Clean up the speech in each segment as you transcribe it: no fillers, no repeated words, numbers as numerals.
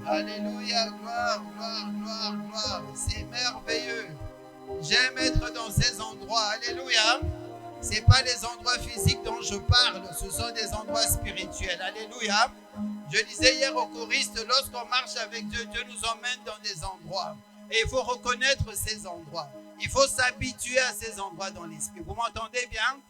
Alléluia, gloire, gloire, gloire, gloire. C'est merveilleux. J'aime être dans ces endroits. Alléluia. Ce n'est pas les endroits physiques dont je parle, ce sont des endroits spirituels. Alléluia. Je disais hier aux choristes, lorsqu'on marche avec Dieu, Dieu nous emmène dans des endroits. Et il faut reconnaître ces endroits. Il faut s'habituer à ces endroits dans l'esprit. Vous m'entendez bien?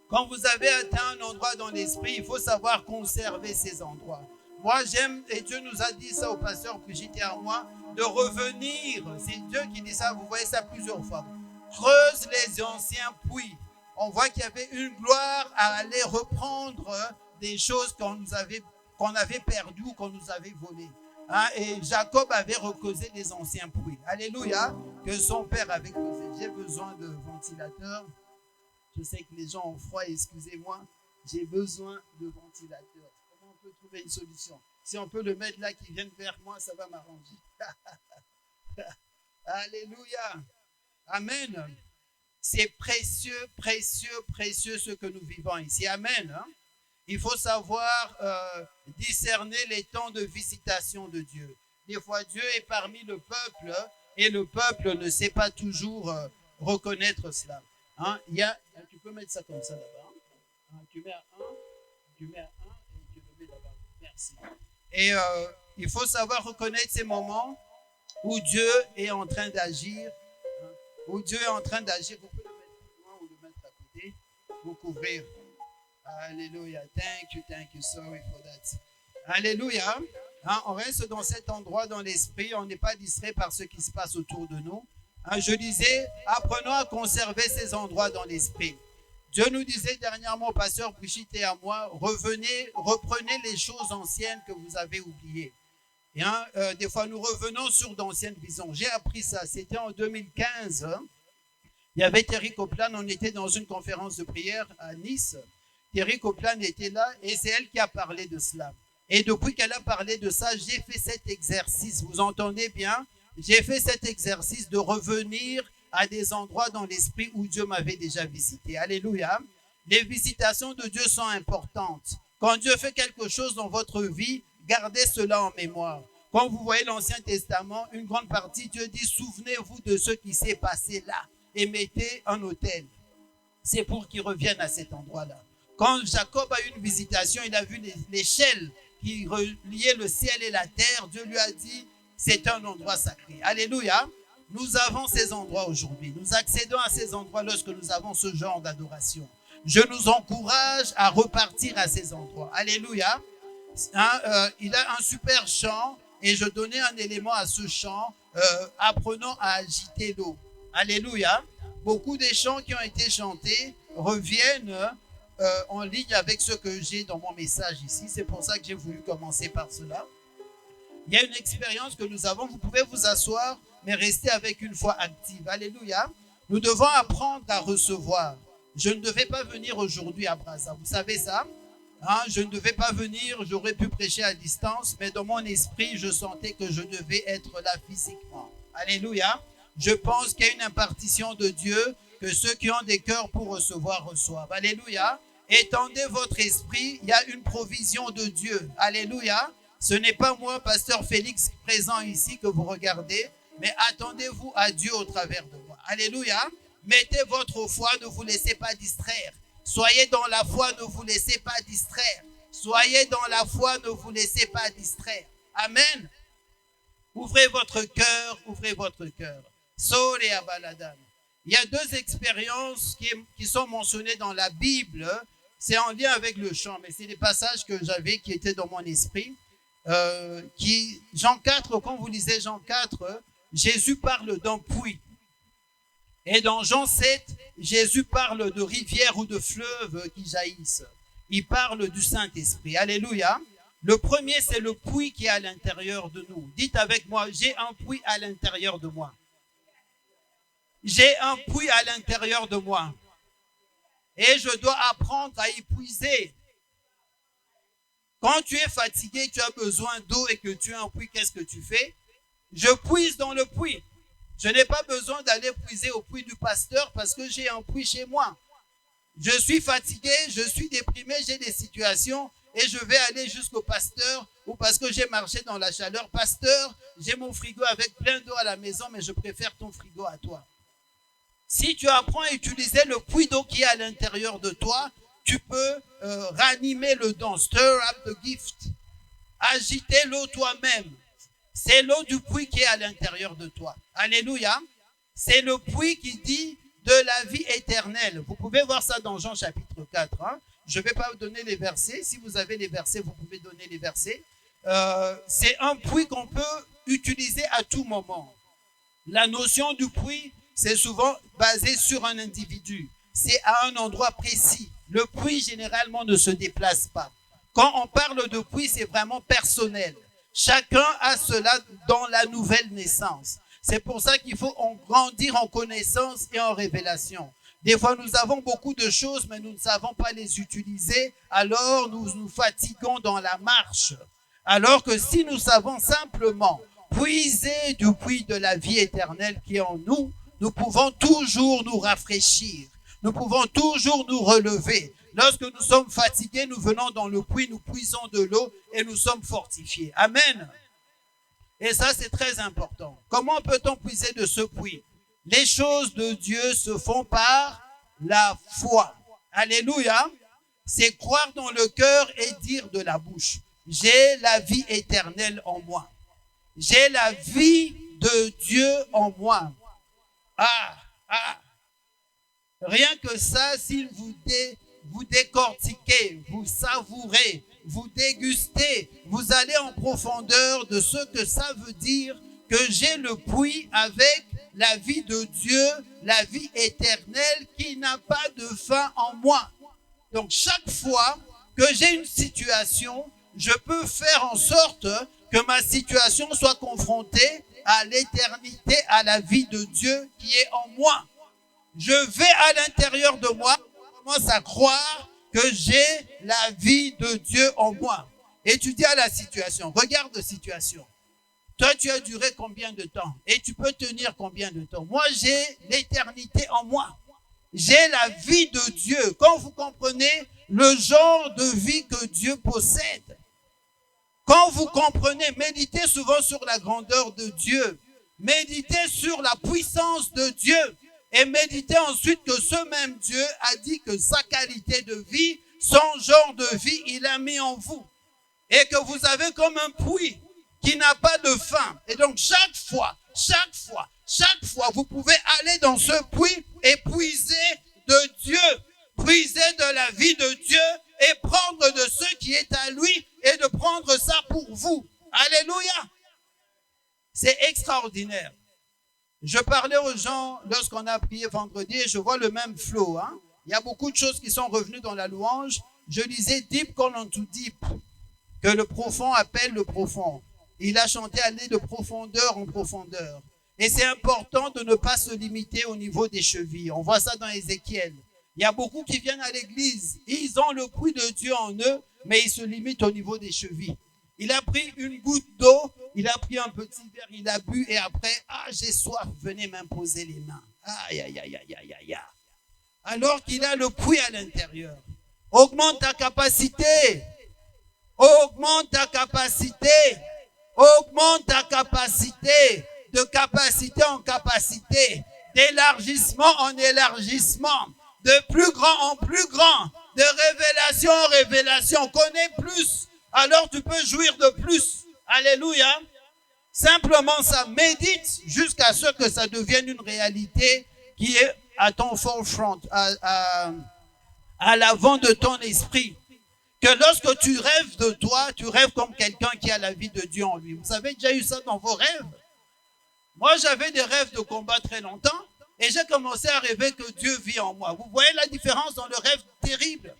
Quand vous avez atteint un endroit dans l'esprit, il faut savoir conserver ces endroits. Moi, j'aime, et Dieu nous a dit ça au pasteur Brigitte et à moi, de revenir. C'est Dieu qui dit ça, vous voyez ça plusieurs fois. Creuse les anciens puits. On voit qu'il y avait une gloire à aller reprendre des choses qu'on avait perdues ou qu'on nous avait volées. Hein? Et Jacob avait recreusé les anciens puits. Alléluia, que son père avait creusé. J'ai besoin de ventilateur. Je sais que les gens ont froid, excusez-moi. J'ai besoin de ventilateur. Comment on peut trouver une solution? Si on peut le mettre là, qui vienne vers moi, ça va m'arranger. Alléluia. Amen. C'est précieux, précieux, précieux ce que nous vivons ici. Amen. Hein? Il faut savoir discerner les temps de visitation de Dieu. Des fois, Dieu est parmi le peuple et le peuple ne sait pas toujours reconnaître cela. Hein? Tu peux mettre ça comme ça là-bas. Hein? Tu mets un et tu le mets là-bas. Merci. Et il faut savoir reconnaître ces moments où Dieu est en train d'agir. Hein? Où Dieu est en train d'agir. Vous pouvez le mettre loin ou le mettre à côté. Vous couvrir. Alléluia. Thank you. Sorry for that. Alléluia. Hein? On reste dans cet endroit dans l'esprit. On n'est pas distrait par ce qui se passe autour de nous. Hein? Je disais, apprenons à conserver ces endroits dans l'esprit. Dieu nous disait dernièrement au pasteur Brigitte et à moi, reprenez les choses anciennes que vous avez oubliées. Et des fois, nous revenons sur d'anciennes visions. J'ai appris ça. C'était en 2015. Hein? Il y avait Thierry Copeland. On était dans une conférence de prière à Nice. Thierry Copeland était là et c'est elle qui a parlé de cela. Et depuis qu'elle a parlé de ça, j'ai fait cet exercice. Vous entendez bien? J'ai fait cet exercice de revenir à des endroits dans l'esprit où Dieu m'avait déjà visité. Alléluia. Les visitations de Dieu sont importantes. Quand Dieu fait quelque chose dans votre vie, gardez cela en mémoire. Quand vous voyez l'Ancien Testament, une grande partie, Dieu dit, souvenez-vous de ce qui s'est passé là et mettez un autel. C'est pour qu'ils reviennent à cet endroit-là. Quand Jacob a eu une visitation, il a vu l'échelle qui reliait le ciel et la terre. Dieu lui a dit, c'est un endroit sacré. Alléluia. Nous avons ces endroits aujourd'hui. Nous accédons à ces endroits lorsque nous avons ce genre d'adoration. Je nous encourage à repartir à ces endroits. Alléluia. Il a un super chant et je donnais un élément à ce chant. Apprenons à agiter l'eau. Alléluia. Beaucoup des chants qui ont été chantés reviennent en ligne avec ce que j'ai dans mon message ici. C'est pour ça que j'ai voulu commencer par cela. Il y a une expérience que nous avons. Vous pouvez vous asseoir, mais rester avec une foi active. Alléluia. Nous devons apprendre à recevoir. Je ne devais pas venir aujourd'hui à Brazza. Vous savez ça? Hein? Je ne devais pas venir. J'aurais pu prêcher à distance, mais dans mon esprit, je sentais que je devais être là physiquement. Alléluia. Je pense qu'il y a une impartition de Dieu, que ceux qui ont des cœurs pour recevoir reçoivent. Alléluia. Étendez votre esprit, il y a une provision de Dieu. Alléluia. Ce n'est pas moi, pasteur Félix, présent ici que vous regardez, mais attendez-vous à Dieu au travers de moi. Alléluia. Mettez votre foi, ne vous laissez pas distraire. Soyez dans la foi, ne vous laissez pas distraire. Soyez dans la foi, ne vous laissez pas distraire. Amen. Ouvrez votre cœur, ouvrez votre cœur. Sore abaladan. Il y a deux expériences qui sont mentionnées dans la Bible C'est en lien avec le chant, mais c'est des passages que j'avais qui étaient dans mon esprit. Jean 4, quand vous lisez Jean 4, Jésus parle d'un puits. Et dans Jean 7, Jésus parle de rivières ou de fleuves qui jaillissent. Il parle du Saint-Esprit. Alléluia. Le premier, c'est le puits qui est à l'intérieur de nous. Dites avec moi, j'ai un puits à l'intérieur de moi. J'ai un puits à l'intérieur de moi. Et je dois apprendre à y puiser. Quand tu es fatigué, tu as besoin d'eau et que tu as un puits, qu'est-ce que tu fais? Je puise dans le puits. Je n'ai pas besoin d'aller puiser au puits du pasteur parce que j'ai un puits chez moi. Je suis fatigué, je suis déprimé, j'ai des situations et je vais aller jusqu'au pasteur ou parce que j'ai marché dans la chaleur. Pasteur, j'ai mon frigo avec plein d'eau à la maison, mais je préfère ton frigo à toi. Si tu apprends à utiliser le puits d'eau qui est à l'intérieur de toi, tu peux ranimer le don, stir up the gift, agiter l'eau toi-même. C'est l'eau du puits qui est à l'intérieur de toi. Alléluia. C'est le puits qui dit de la vie éternelle. Vous pouvez voir ça dans Jean chapitre 4. Hein. Je ne vais pas vous donner les versets. Si vous avez les versets, vous pouvez donner les versets. C'est un puits qu'on peut utiliser à tout moment. La notion du puits, c'est souvent basé sur un individu. C'est à un endroit précis. Le puits, généralement, ne se déplace pas. Quand on parle de puits, c'est vraiment personnel. Chacun a cela dans la nouvelle naissance. C'est pour ça qu'il faut grandir en connaissance et en révélation. Des fois, nous avons beaucoup de choses, mais nous ne savons pas les utiliser. Alors, nous nous fatiguons dans la marche. Alors que si nous savons simplement puiser du puits de la vie éternelle qui est en nous, nous pouvons toujours nous rafraîchir. Nous pouvons toujours nous relever. Lorsque nous sommes fatigués, nous venons dans le puits, nous puisons de l'eau et nous sommes fortifiés. Amen. Et ça, c'est très important. Comment peut-on puiser de ce puits? Les choses de Dieu se font par la foi. Alléluia. C'est croire dans le cœur et dire de la bouche. J'ai la vie éternelle en moi. J'ai la vie de Dieu en moi. Rien que ça, si vous décortiquez, vous savourez, vous dégustez, vous allez en profondeur de ce que ça veut dire que j'ai le puits avec la vie de Dieu, la vie éternelle qui n'a pas de fin en moi. Donc chaque fois que j'ai une situation, je peux faire en sorte que ma situation soit confrontée à l'éternité, à la vie de Dieu qui est en moi. Je vais à l'intérieur de moi, je commence à croire que j'ai la vie de Dieu en moi. Et tu dis à la situation, regarde la situation. Toi, tu as duré combien de temps? Et tu peux tenir combien de temps? Moi, j'ai l'éternité en moi. J'ai la vie de Dieu. Quand vous comprenez le genre de vie que Dieu possède, quand vous comprenez, méditez souvent sur la grandeur de Dieu, méditez sur la puissance de Dieu et méditez ensuite que ce même Dieu a dit que sa qualité de vie, son genre de vie, il a mis en vous. Et que vous avez comme un puits qui n'a pas de fin. Et donc chaque fois, vous pouvez aller dans ce puits et puiser de Dieu, puiser de la vie de Dieu et prendre de ce qui est à lui et de prendre ça pour vous. Alléluia. C'est extraordinaire. Je parlais aux gens lorsqu'on a prié vendredi et je vois le même flow. Hein? Il y a beaucoup de choses qui sont revenues dans la louange. Je lisais Deep Call unto Deep, que le profond appelle le profond. Il a chanté aller de profondeur en profondeur. Et c'est important de ne pas se limiter au niveau des chevilles. On voit ça dans Ézéchiel. Il y a beaucoup qui viennent à l'église. Ils ont le puits de Dieu en eux, mais ils se limitent au niveau des chevilles. Il a pris une goutte d'eau, il a pris un petit verre, il a bu et après, j'ai soif, venez m'imposer les mains. Alors qu'il a le puits à l'intérieur. Augmente ta capacité. Augmente ta capacité. Augmente ta capacité. De capacité en capacité. D'élargissement en élargissement. De plus grand en plus grand. De révélation en révélation. Connais plus. Alors tu peux jouir de plus. Alléluia. Simplement ça, médite jusqu'à ce que ça devienne une réalité qui est à ton forefront, à l'avant de ton esprit. Que lorsque tu rêves de toi, tu rêves comme quelqu'un qui a la vie de Dieu en lui. Vous avez déjà eu ça dans vos rêves? Moi, j'avais des rêves de combat très longtemps et j'ai commencé à rêver que Dieu vit en moi. Vous voyez la différence dans le rêve terrible?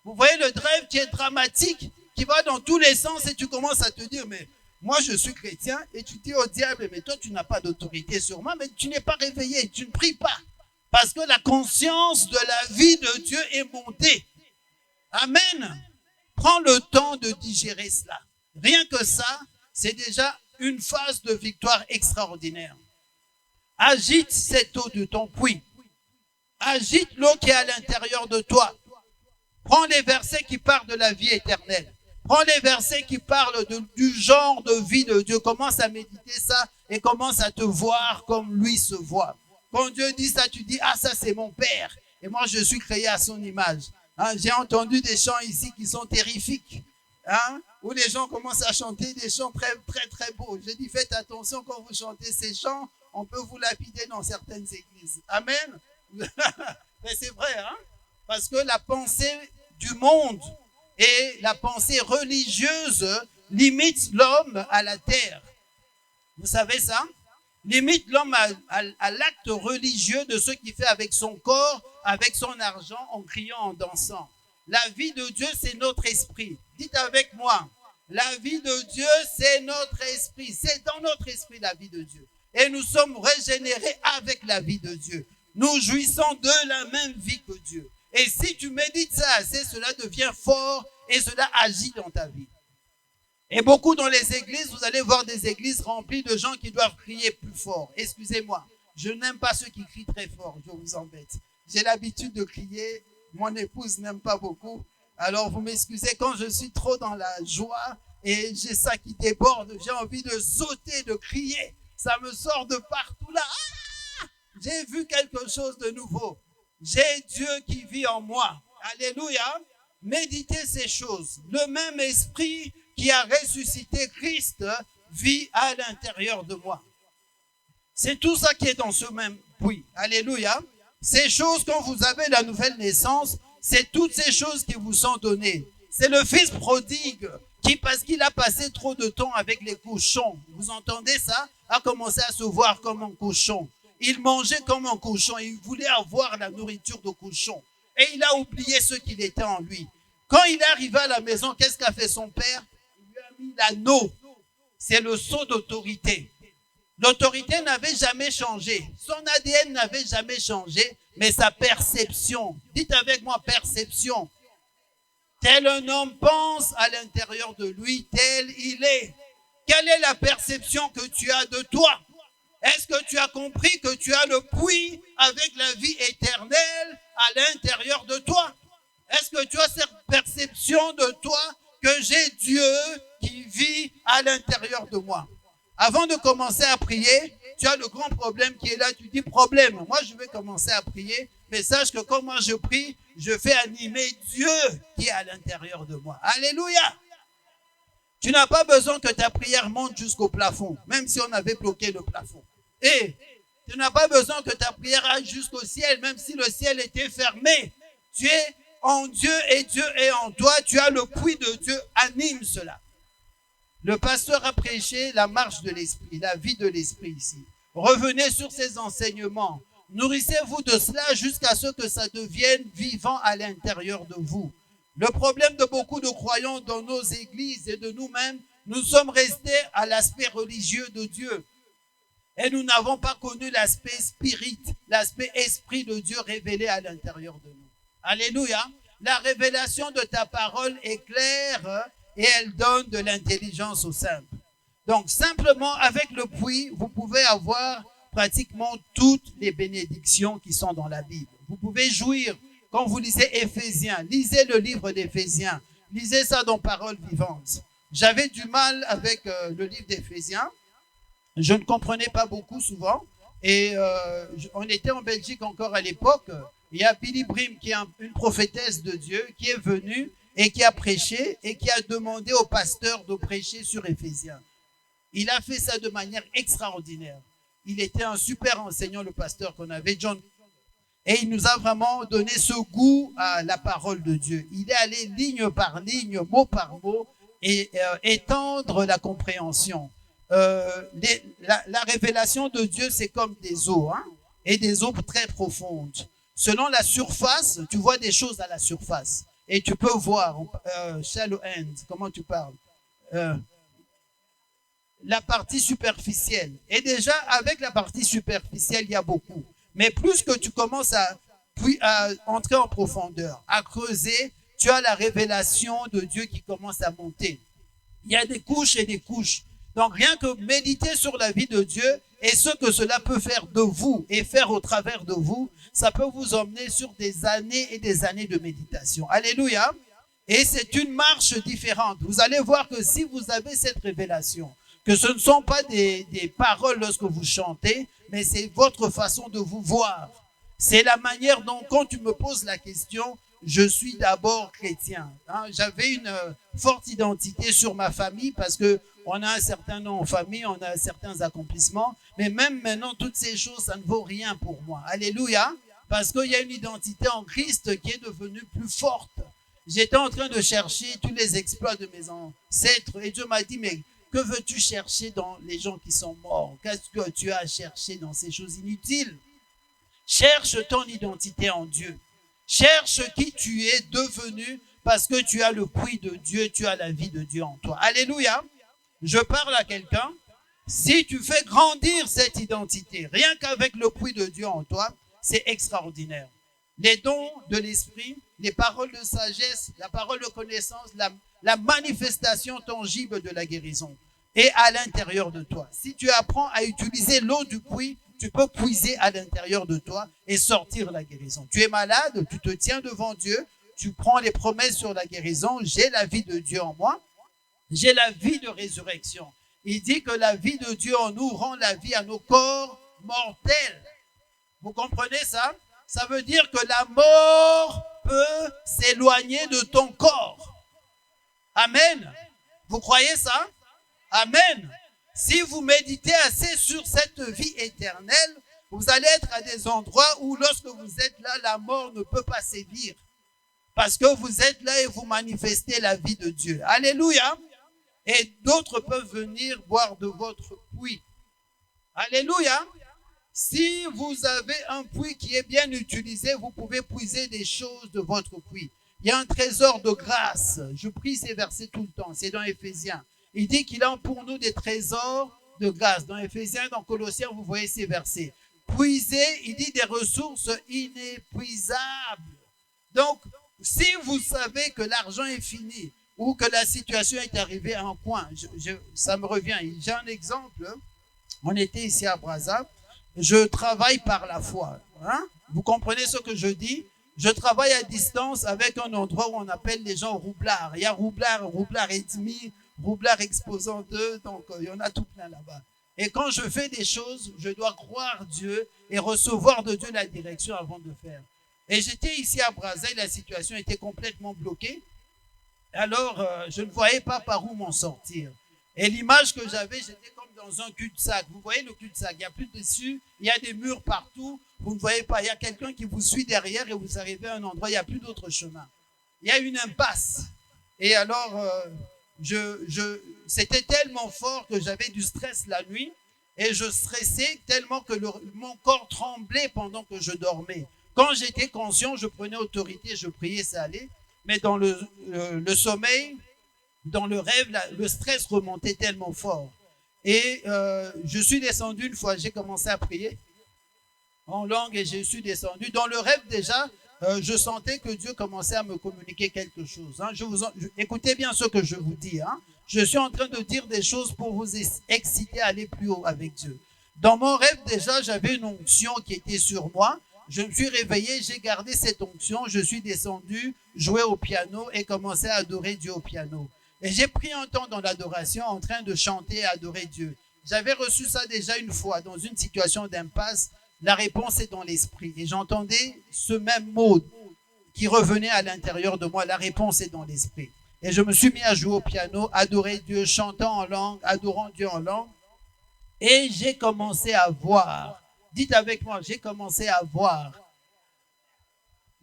Vous voyez le rêve qui est dramatique, qui va dans tous les sens et tu commences à te dire, mais moi je suis chrétien, et tu dis au diable, mais toi tu n'as pas d'autorité sur moi, mais tu n'es pas réveillé, tu ne pries pas. Parce que la conscience de la vie de Dieu est montée. Amen. Prends le temps de digérer cela. Rien que ça, c'est déjà une phase de victoire extraordinaire. Agite cette eau de ton puits. Agite l'eau qui est à l'intérieur de toi. Prends les versets qui parlent de la vie éternelle. Prends les versets qui parlent du genre de vie de Dieu. Commence à méditer ça et commence à te voir comme lui se voit. Quand Dieu dit ça, tu dis, ah, ça c'est mon Père. Et moi, je suis créé à son image. Hein, j'ai entendu des chants ici qui sont terrifiques. Hein, où les gens commencent à chanter des chants très, très, très beaux. Je dis, faites attention quand vous chantez ces chants, on peut vous lapider dans certaines églises. Amen. Mais c'est vrai, hein? Parce que la pensée du monde et la pensée religieuse limite l'homme à la terre. Vous savez ça? Limite l'homme à l'acte religieux de ce qu'il fait avec son corps, avec son argent, en criant, en dansant. La vie de Dieu, c'est notre esprit. Dites avec moi, la vie de Dieu, c'est notre esprit. C'est dans notre esprit la vie de Dieu. Et nous sommes régénérés avec la vie de Dieu. Nous jouissons de la même vie que Dieu. Et si tu médites ça assez, cela devient fort et cela agit dans ta vie. Et beaucoup dans les églises, vous allez voir des églises remplies de gens qui doivent crier plus fort. Excusez-moi, je n'aime pas ceux qui crient très fort, je vous embête. J'ai l'habitude de crier, mon épouse n'aime pas beaucoup. Alors vous m'excusez quand je suis trop dans la joie et j'ai ça qui déborde, j'ai envie de sauter, de crier. Ça me sort de partout là. Ah! J'ai vu quelque chose de nouveau. J'ai Dieu qui vit en moi. Alléluia. Méditez ces choses. Le même esprit qui a ressuscité Christ vit à l'intérieur de moi. C'est tout ça qui est dans ce même puits. Alléluia. Ces choses, quand vous avez la nouvelle naissance, c'est toutes ces choses qui vous sont données. C'est le fils prodigue qui, parce qu'il a passé trop de temps avec les cochons, vous entendez ça, a commencé à se voir comme un cochon. Il mangeait comme un cochon. Il voulait avoir la nourriture de cochon. Et il a oublié ce qu'il était en lui. Quand il est arrivé à la maison, qu'est-ce qu'a fait son père? Il lui a mis l'anneau. C'est le sceau d'autorité. L'autorité n'avait jamais changé. Son ADN n'avait jamais changé, mais sa perception. Dites avec moi, perception. Tel un homme pense à l'intérieur de lui, tel il est. Quelle est la perception que tu as de toi? Est-ce que tu as compris que tu as le puits avec la vie éternelle à l'intérieur de toi? Est-ce que tu as cette perception de toi que j'ai Dieu qui vit à l'intérieur de moi? Avant de commencer à prier, tu as le grand problème qui est là. Tu dis problème. Moi, je vais commencer à prier, mais sache que quand moi je prie, je fais animer Dieu qui est à l'intérieur de moi. Alléluia! Tu n'as pas besoin que ta prière monte jusqu'au plafond, même si on avait bloqué le plafond. Et tu n'as pas besoin que ta prière aille jusqu'au ciel, même si le ciel était fermé. Tu es en Dieu et Dieu est en toi. Tu as le puits de Dieu. Anime cela. Le pasteur a prêché la marche de l'esprit, la vie de l'esprit ici. Revenez sur ces enseignements. Nourrissez-vous de cela jusqu'à ce que ça devienne vivant à l'intérieur de vous. Le problème de beaucoup de croyants dans nos églises et de nous-mêmes, nous sommes restés à l'aspect religieux de Dieu. Et nous n'avons pas connu l'aspect spirit, l'aspect esprit de Dieu révélé à l'intérieur de nous. Alléluia. La révélation de ta parole est claire et elle donne de l'intelligence au simple. Donc, simplement, avec le puits, vous pouvez avoir pratiquement toutes les bénédictions qui sont dans la Bible. Vous pouvez jouir. Quand vous lisez Éphésiens, lisez le livre d'Éphésiens. Lisez ça dans Paroles vivantes. J'avais du mal avec le livre d'Éphésiens. Je ne comprenais pas beaucoup souvent. Et on était en Belgique encore à l'époque. Il y a Billy Brim, qui est une prophétesse de Dieu, qui est venue et qui a prêché et qui a demandé au pasteur de prêcher sur Éphésiens. Il a fait ça de manière extraordinaire. Il était un super enseignant, le pasteur qu'on avait, John. Et il nous a vraiment donné ce goût à la parole de Dieu. Il est allé ligne par ligne, mot par mot, et étendre la compréhension. La révélation de Dieu, c'est comme des eaux, hein, et des eaux très profondes. Selon la surface, tu vois des choses à la surface. Et tu peux voir, shallow end, comment tu parles, la partie superficielle. Et déjà, avec la partie superficielle, il y a beaucoup. Mais plus que tu commences à entrer en profondeur, à creuser, tu as la révélation de Dieu qui commence à monter. Il y a des couches et des couches. Donc, rien que méditer sur la vie de Dieu et ce que cela peut faire de vous et faire au travers de vous, ça peut vous emmener sur des années et des années de méditation. Alléluia. Et c'est une marche différente. Vous allez voir que si vous avez cette révélation, que ce ne sont pas des paroles lorsque vous chantez, mais c'est votre façon de vous voir. C'est la manière dont, quand tu me poses la question, je suis d'abord chrétien. Hein? J'avais une forte identité sur ma famille parce que on a un certain nom en famille, on a certains accomplissements, mais même maintenant, toutes ces choses, ça ne vaut rien pour moi. Alléluia, parce qu'il y a une identité en Christ qui est devenue plus forte. J'étais en train de chercher tous les exploits de mes ancêtres et Dieu m'a dit, mais que veux-tu chercher dans les gens qui sont morts? Qu'est-ce que tu as cherché dans ces choses inutiles? Cherche ton identité en Dieu. Cherche qui tu es devenu parce que tu as le puits de Dieu, tu as la vie de Dieu en toi. Alléluia. Je parle à quelqu'un. Si tu fais grandir cette identité, rien qu'avec le puits de Dieu en toi, c'est extraordinaire. Les dons de l'esprit, les paroles de sagesse, la parole de connaissance, la manifestation tangible de la guérison est à l'intérieur de toi. Si tu apprends à utiliser l'eau du puits, tu peux puiser à l'intérieur de toi et sortir la guérison. Tu es malade, tu te tiens devant Dieu, tu prends les promesses sur la guérison. J'ai la vie de Dieu en moi, j'ai la vie de résurrection. Il dit que la vie de Dieu en nous rend la vie à nos corps mortels. Vous comprenez ça? Ça veut dire que la mort peut s'éloigner de ton corps. Amen. Vous croyez ça? Amen. Si vous méditez assez sur cette vie éternelle, vous allez être à des endroits où lorsque vous êtes là, la mort ne peut pas sévir. Parce que vous êtes là et vous manifestez la vie de Dieu. Alléluia. Et d'autres peuvent venir boire de votre puits. Alléluia. Si vous avez un puits qui est bien utilisé, vous pouvez puiser des choses de votre puits. Il y a un trésor de grâce. Je prie ces versets tout le temps. C'est dans Éphésiens. Il dit qu'il a pour nous des trésors de grâce. Dans Éphésiens, dans Colossiens, vous voyez ces versets. Puiser, il dit des ressources inépuisables. Donc, si vous savez que l'argent est fini ou que la situation est arrivée à un coin, ça me revient. J'ai un exemple. On était ici à Brazzaville. Je travaille par la foi. Hein? Vous comprenez ce que je dis? Je travaille à distance avec un endroit où on appelle les gens roublards. Il y a roublard et demi, roublard exposant 2, donc il y en a tout plein là-bas. Et quand je fais des choses, je dois croire Dieu et recevoir de Dieu la direction avant de faire. Et j'étais ici à Brazzaville, la situation était complètement bloquée. Alors, je ne voyais pas par où m'en sortir. Et l'image que j'avais, j'étais comme dans un cul-de-sac. Vous voyez le cul-de-sac, il n'y a plus de dessus, il y a des murs partout, vous ne voyez pas. Il y a quelqu'un qui vous suit derrière et vous arrivez à un endroit, il n'y a plus d'autre chemin. Il y a une impasse. Et alors, c'était tellement fort que j'avais du stress la nuit et je stressais tellement que mon corps tremblait pendant que je dormais. Quand j'étais conscient, je prenais autorité, je priais, ça allait. Mais dans le sommeil, dans le rêve, le stress remontait tellement fort. Et je suis descendu une fois, j'ai commencé à prier en langue et je suis descendu. Dans le rêve déjà, je sentais que Dieu commençait à me communiquer quelque chose. Hein. Écoutez bien ce que je vous dis. Hein. Je suis en train de dire des choses pour vous exciter à aller plus haut avec Dieu. Dans mon rêve déjà, j'avais une onction qui était sur moi. Je me suis réveillé, j'ai gardé cette onction, je suis descendu, joué au piano et commencé à adorer Dieu au piano. Et j'ai pris un temps dans l'adoration en train de chanter et adorer Dieu. J'avais reçu ça déjà une fois dans une situation d'impasse. La réponse est dans l'esprit. Et j'entendais ce même mot qui revenait à l'intérieur de moi. La réponse est dans l'esprit. Et je me suis mis à jouer au piano, adorer Dieu, chantant en langue, adorant Dieu en langue. Et j'ai commencé à voir. Dites avec moi, j'ai commencé à voir.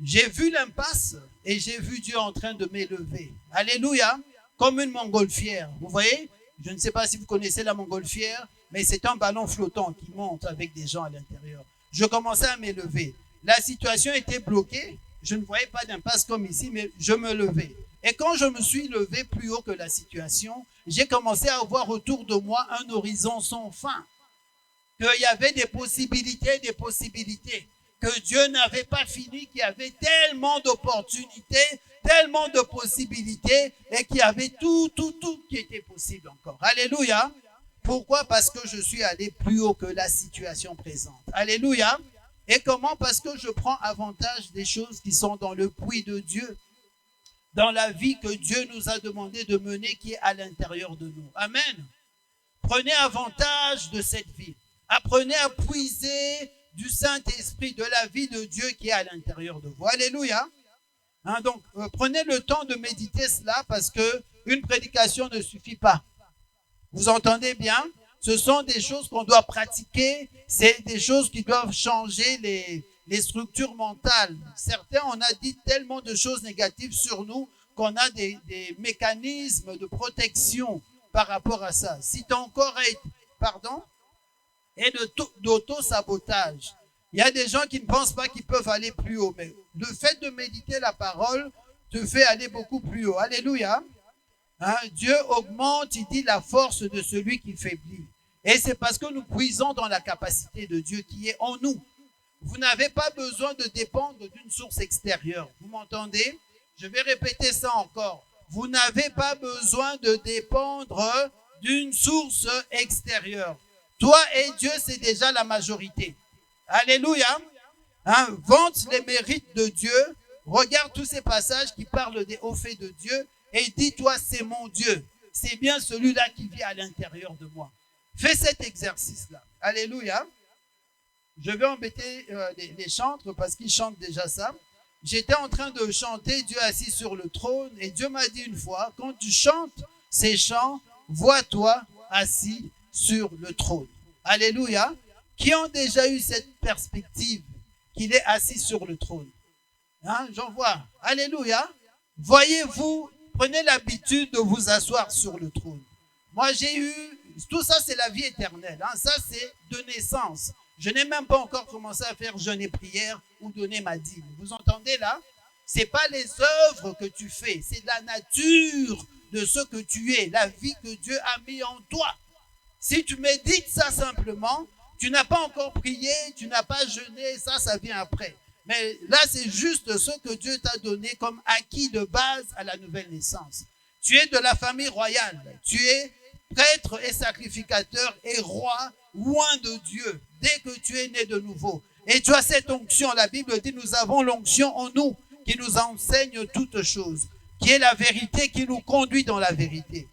J'ai vu l'impasse et j'ai vu Dieu en train de m'élever. Alléluia. Comme une montgolfière. Vous voyez? Je ne sais pas si vous connaissez la montgolfière, mais c'est un ballon flottant qui monte avec des gens à l'intérieur. Je commençais à m'élever. La situation était bloquée. Je ne voyais pas d'impasse comme ici, mais je me levais. Et quand je me suis levé plus haut que la situation, j'ai commencé à voir autour de moi un horizon sans fin. Qu'il y avait des possibilités, que Dieu n'avait pas fini, qu'il y avait tellement d'opportunités, tellement de possibilités, et qu'il y avait tout qui était possible encore. Alléluia. Pourquoi? Parce que je suis allé plus haut que la situation présente. Alléluia. Et comment? Parce que je prends avantage des choses qui sont dans le puits de Dieu, dans la vie que Dieu nous a demandé de mener, qui est à l'intérieur de nous. Amen. Prenez avantage de cette vie. Apprenez à puiser du Saint-Esprit, de la vie de Dieu qui est à l'intérieur de vous. Alléluia. Donc, prenez le temps de méditer cela parce qu'une prédication ne suffit pas. Vous entendez bien? Ce sont des choses qu'on doit pratiquer. C'est des choses qui doivent changer les structures mentales. Certains, on a dit tellement de choses négatives sur nous qu'on a des mécanismes de protection par rapport à ça. Si ton corps est, et d'auto-sabotage. Il y a des gens qui ne pensent pas qu'ils peuvent aller plus haut, mais le fait de méditer la parole te fait aller beaucoup plus haut. Alléluia. Dieu augmente, il dit, la force de celui qui faiblit. Et c'est parce que nous puisons dans la capacité de Dieu qui est en nous. Vous n'avez pas besoin de dépendre d'une source extérieure. Vous m'entendez? Je vais répéter ça encore. Vous n'avez pas besoin de dépendre d'une source extérieure. Toi et Dieu, c'est déjà la majorité. Alléluia. Vante les mérites de Dieu. Regarde tous ces passages qui parlent des hauts faits de Dieu et dis-toi, c'est mon Dieu. C'est bien celui-là qui vit à l'intérieur de moi. Fais cet exercice-là. Alléluia. Je vais embêter les chantres parce qu'ils chantent déjà ça. J'étais en train de chanter Dieu assis sur le trône et Dieu m'a dit une fois, quand tu chantes ces chants, vois-toi assis sur le trône. Alléluia. Qui ont déjà eu cette perspective qu'il est assis sur le trône? J'en vois. Alléluia. Voyez-vous, prenez l'habitude de vous asseoir sur le trône. Moi, j'ai eu, tout ça, c'est la vie éternelle. Ça, c'est de naissance. Je n'ai même pas encore commencé à faire jeûne et prière ou donner ma dîme. Vous entendez là? Ce n'est pas les œuvres que tu fais, c'est la nature de ce que tu es, la vie que Dieu a mis en toi. Si tu médites ça simplement, tu n'as pas encore prié, tu n'as pas jeûné, ça vient après. Mais là, c'est juste ce que Dieu t'a donné comme acquis de base à la nouvelle naissance. Tu es de la famille royale, tu es prêtre et sacrificateur et roi, loin de Dieu, dès que tu es né de nouveau. Et tu as cette onction, la Bible dit, nous avons l'onction en nous, qui nous enseigne toutes choses, qui est la vérité, qui nous conduit dans la vérité.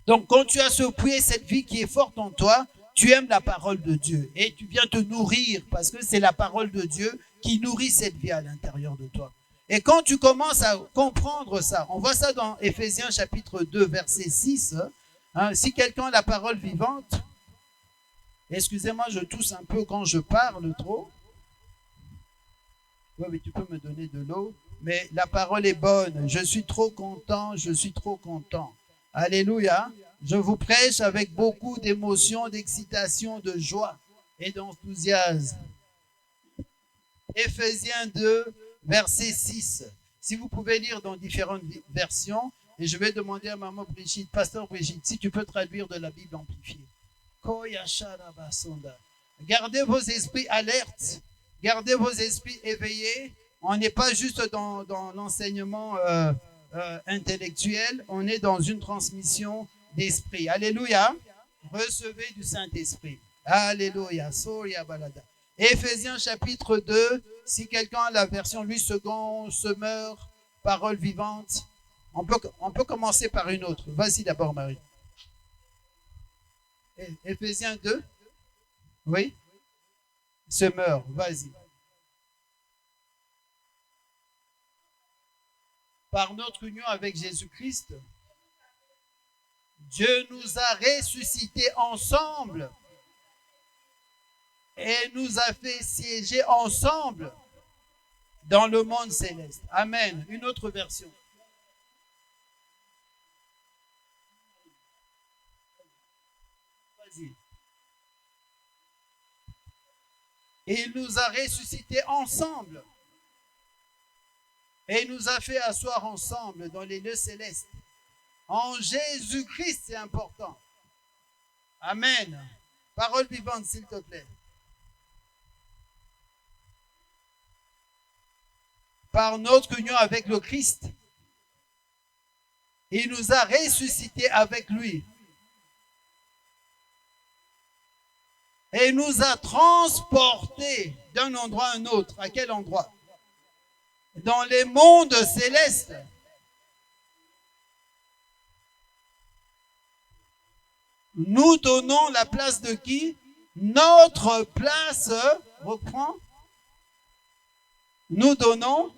Donc, quand tu as ce puits, cette vie qui est forte en toi, tu aimes la parole de Dieu et tu viens te nourrir parce que c'est la parole de Dieu qui nourrit cette vie à l'intérieur de toi. Et quand tu commences à comprendre ça, on voit ça dans Éphésiens chapitre 2, verset 6. Si quelqu'un a la parole vivante, excusez-moi, je tousse un peu quand je parle trop. Oui, mais tu peux me donner de l'eau. Mais la parole est bonne. Je suis trop content, je suis trop content. Alléluia. Je vous prêche avec beaucoup d'émotion, d'excitation, de joie et d'enthousiasme. Éphésiens 2, verset 6. Si vous pouvez lire dans différentes versions, et je vais demander à maman Brigitte, pasteur Brigitte, si tu peux traduire de la Bible amplifiée. Gardez vos esprits alertes, gardez vos esprits éveillés. On n'est pas juste dans l'enseignement intellectuel, on est dans une transmission d'esprit. Alléluia. Recevez du Saint-Esprit. Alléluia. Éphésiens chapitre 2, si quelqu'un a la version lui second, semeur, parole vivante, on peut commencer par une autre. Vas-y d'abord, Marie. Éphésiens 2. Oui. Semeur, vas-y. Par notre union avec Jésus-Christ, Dieu nous a ressuscités ensemble et nous a fait siéger ensemble dans le monde céleste. Amen. Une autre version. Vas-y. Et il nous a ressuscités ensemble. Et il nous a fait asseoir ensemble dans les lieux célestes. En Jésus-Christ, c'est important. Amen. Parole vivante, s'il te plaît. Par notre union avec le Christ, il nous a ressuscités avec lui. Et il nous a transportés d'un endroit à un autre. À quel endroit? Dans les mondes célestes. Nous donnons la place de qui? Notre place, reprend. Nous donnons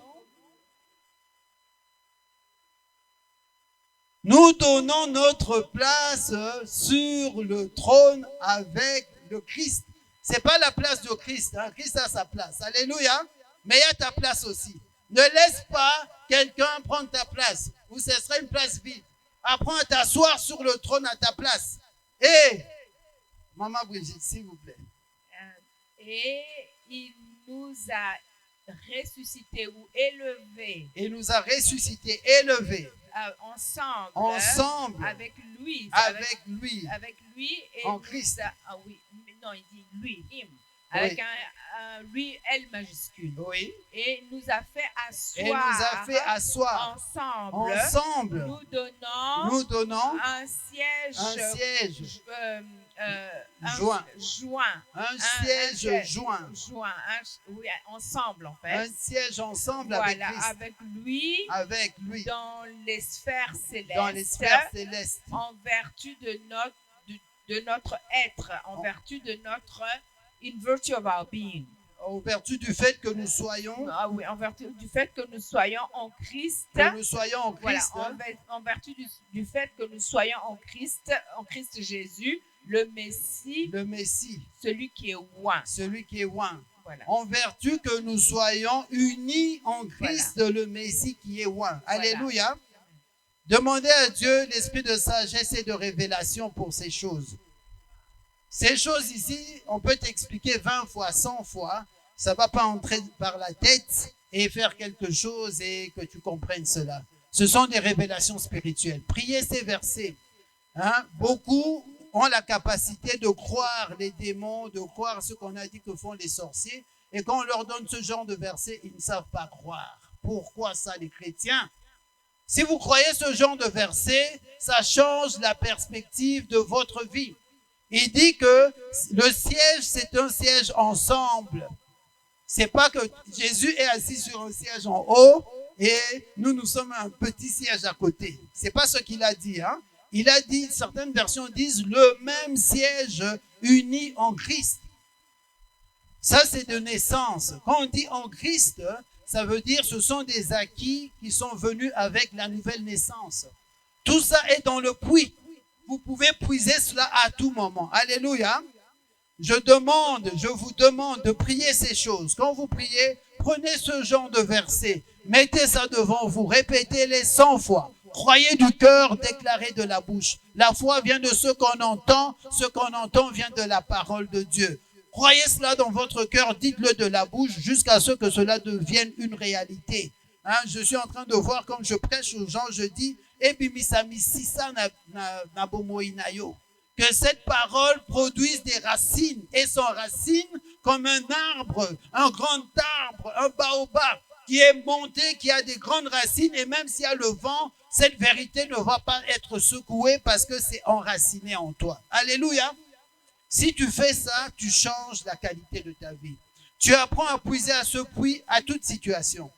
notre place sur le trône avec le Christ. C'est pas la place de Christ, hein? Christ a sa place. Alléluia. Mais il y a ta place aussi. Ne laisse pas quelqu'un prendre ta place, ou ce serait une place vide. Apprends à t'asseoir sur le trône à ta place. Et, Maman Brigitte, s'il vous plaît. Et il nous a ressuscités ou élevés. Il nous a ressuscités, élevés. Ensemble. Avec lui. Avec lui. Et en Christ. Oui, non, il dit lui, him. Avec un lui, L majuscule. Oui. Et nous a fait asseoir. Ensemble. Nous donnant un siège. Joint. Un siège joint. Oui, ensemble en fait. Un siège ensemble avec lui. Avec lui. Dans les sphères célestes. En vertu de notre être, en vertu de notre in virtue of our being. En vertu du fait que nous soyons. En vertu du fait que nous soyons en Christ. Que nous soyons en Christ. Voilà, en vertu du fait que nous soyons en Christ Jésus, le Messie, celui qui est oint. Voilà. En vertu que nous soyons unis en Christ, le Messie qui est oint. Voilà. Alléluia. Demandez à Dieu l'esprit de sagesse et de révélation pour ces choses. Ces choses ici, on peut t'expliquer 20 fois, 100 fois. Ça ne va pas entrer par la tête et faire quelque chose et que tu comprennes cela. Ce sont des révélations spirituelles. Priez ces versets. Beaucoup ont la capacité de croire les démons, de croire ce qu'on a dit que font les sorciers. Et quand on leur donne ce genre de versets, ils ne savent pas croire. Pourquoi ça, les chrétiens? Si vous croyez ce genre de verset, ça change la perspective de votre vie. Il dit que le siège, c'est un siège ensemble. C'est pas que Jésus est assis sur un siège en haut et nous sommes un petit siège à côté. C'est pas ce qu'il a dit, hein. Il a dit, certaines versions disent, le même siège uni en Christ. Ça, c'est de naissance. Quand on dit en Christ, ça veut dire ce sont des acquis qui sont venus avec la nouvelle naissance. Tout ça est dans le puits. Vous pouvez puiser cela à tout moment. Alléluia. Je vous demande de prier ces choses. Quand vous priez, prenez ce genre de verset. Mettez ça devant vous. Répétez-les 100 fois. Croyez du cœur, déclarez de la bouche. La foi vient de ce qu'on entend. Ce qu'on entend vient de la parole de Dieu. Croyez cela dans votre cœur. Dites-le de la bouche jusqu'à ce que cela devienne une réalité. Je suis en train de voir, comme je prêche aux gens, je dis, que cette parole produise des racines et s'enracine comme un arbre, un grand arbre, un baobab qui est monté, qui a des grandes racines, et même s'il y a le vent, cette vérité ne va pas être secouée parce que c'est enraciné en toi. Alléluia. Si tu fais ça, tu changes la qualité de ta vie. Tu apprends à puiser à ce puits à toute situation.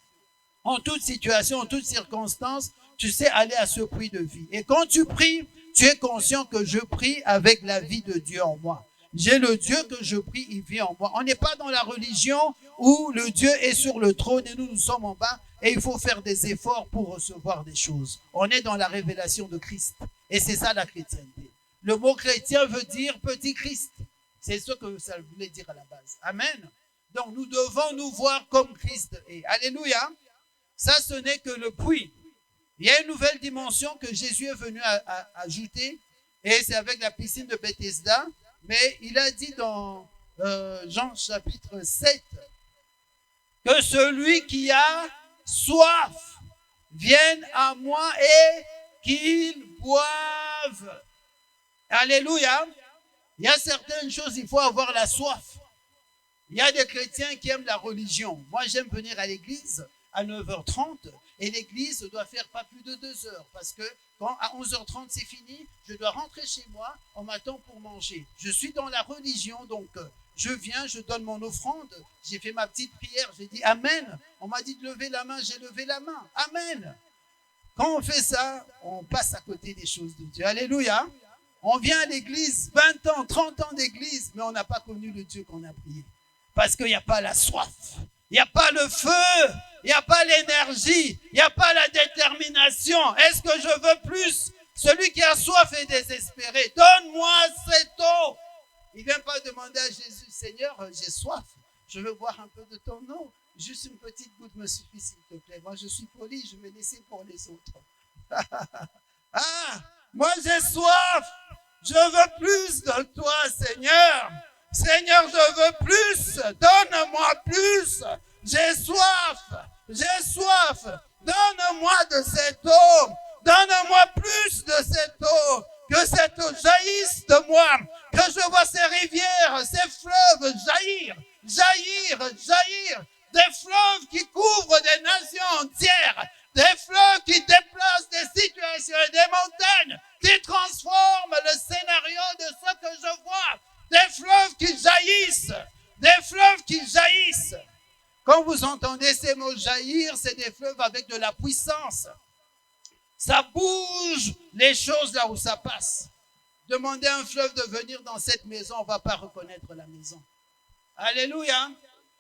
En toute situation, en toute circonstance, tu sais aller à ce puits de vie. Et quand tu pries, tu es conscient que je prie avec la vie de Dieu en moi. J'ai le Dieu que je prie, il vit en moi. On n'est pas dans la religion où le Dieu est sur le trône et nous sommes en bas et il faut faire des efforts pour recevoir des choses. On est dans la révélation de Christ. Et c'est ça la chrétienté. Le mot chrétien veut dire petit Christ. C'est ce que ça voulait dire à la base. Amen. Donc nous devons nous voir comme Christ est. Alléluia. Ça, ce n'est que le puits. Il y a une nouvelle dimension que Jésus est venu ajouter, et c'est avec la piscine de Bethesda. Mais il a dit dans Jean chapitre 7 que celui qui a soif vienne à moi et qu'il boive. Alléluia. Il y a certaines choses, il faut avoir la soif. Il y a des chrétiens qui aiment la religion. Moi, j'aime venir à l'église à 9h30 et l'église doit faire pas plus de 2 heures parce que quand à 11h30 c'est fini, je dois rentrer chez moi, on m'attend pour manger. Je suis dans la religion, donc je viens, je donne mon offrande, j'ai fait ma petite prière, j'ai dit Amen. On m'a dit de lever la main, j'ai levé la main. Amen. Quand on fait ça, on passe à côté des choses de Dieu. Alléluia. On vient à l'église, 20 ans, 30 ans d'église, mais on n'a pas connu le Dieu qu'on a prié. Parce qu'il n'y a pas la soif, il n'y a pas le feu, il n'y a pas l'énergie, il n'y a pas la détermination. Est-ce que je veux plus? Celui qui a soif est désespéré. Donne-moi cette eau. Il ne vient pas demander à Jésus, Seigneur, j'ai soif, je veux boire un peu de ton eau. Juste une petite goutte me suffit, s'il te plaît. Moi, je suis poli, je vais laisser pour les autres. Ah, moi, j'ai soif. Je veux plus de toi, Seigneur. Seigneur, je veux plus. Donne-moi plus. J'ai soif. J'ai soif. Donne-moi de cette eau. Donne-moi plus de cette eau. Que cette eau jaillisse de moi. Que je vois ces rivières, ces fleuves jaillir. Jaillir, jaillir. Des fleuves qui couvrent des nations entières. Des fleuves qui déplacent des situations et des montagnes. Qui transforment le scénario de ce que je vois. Des fleuves qui jaillissent. Des fleuves qui jaillissent. Quand vous entendez ces mots jaillir, c'est des fleuves avec de la puissance. Ça bouge les choses là où ça passe. Demandez à un fleuve de venir dans cette maison, on ne va pas reconnaître la maison. Alléluia.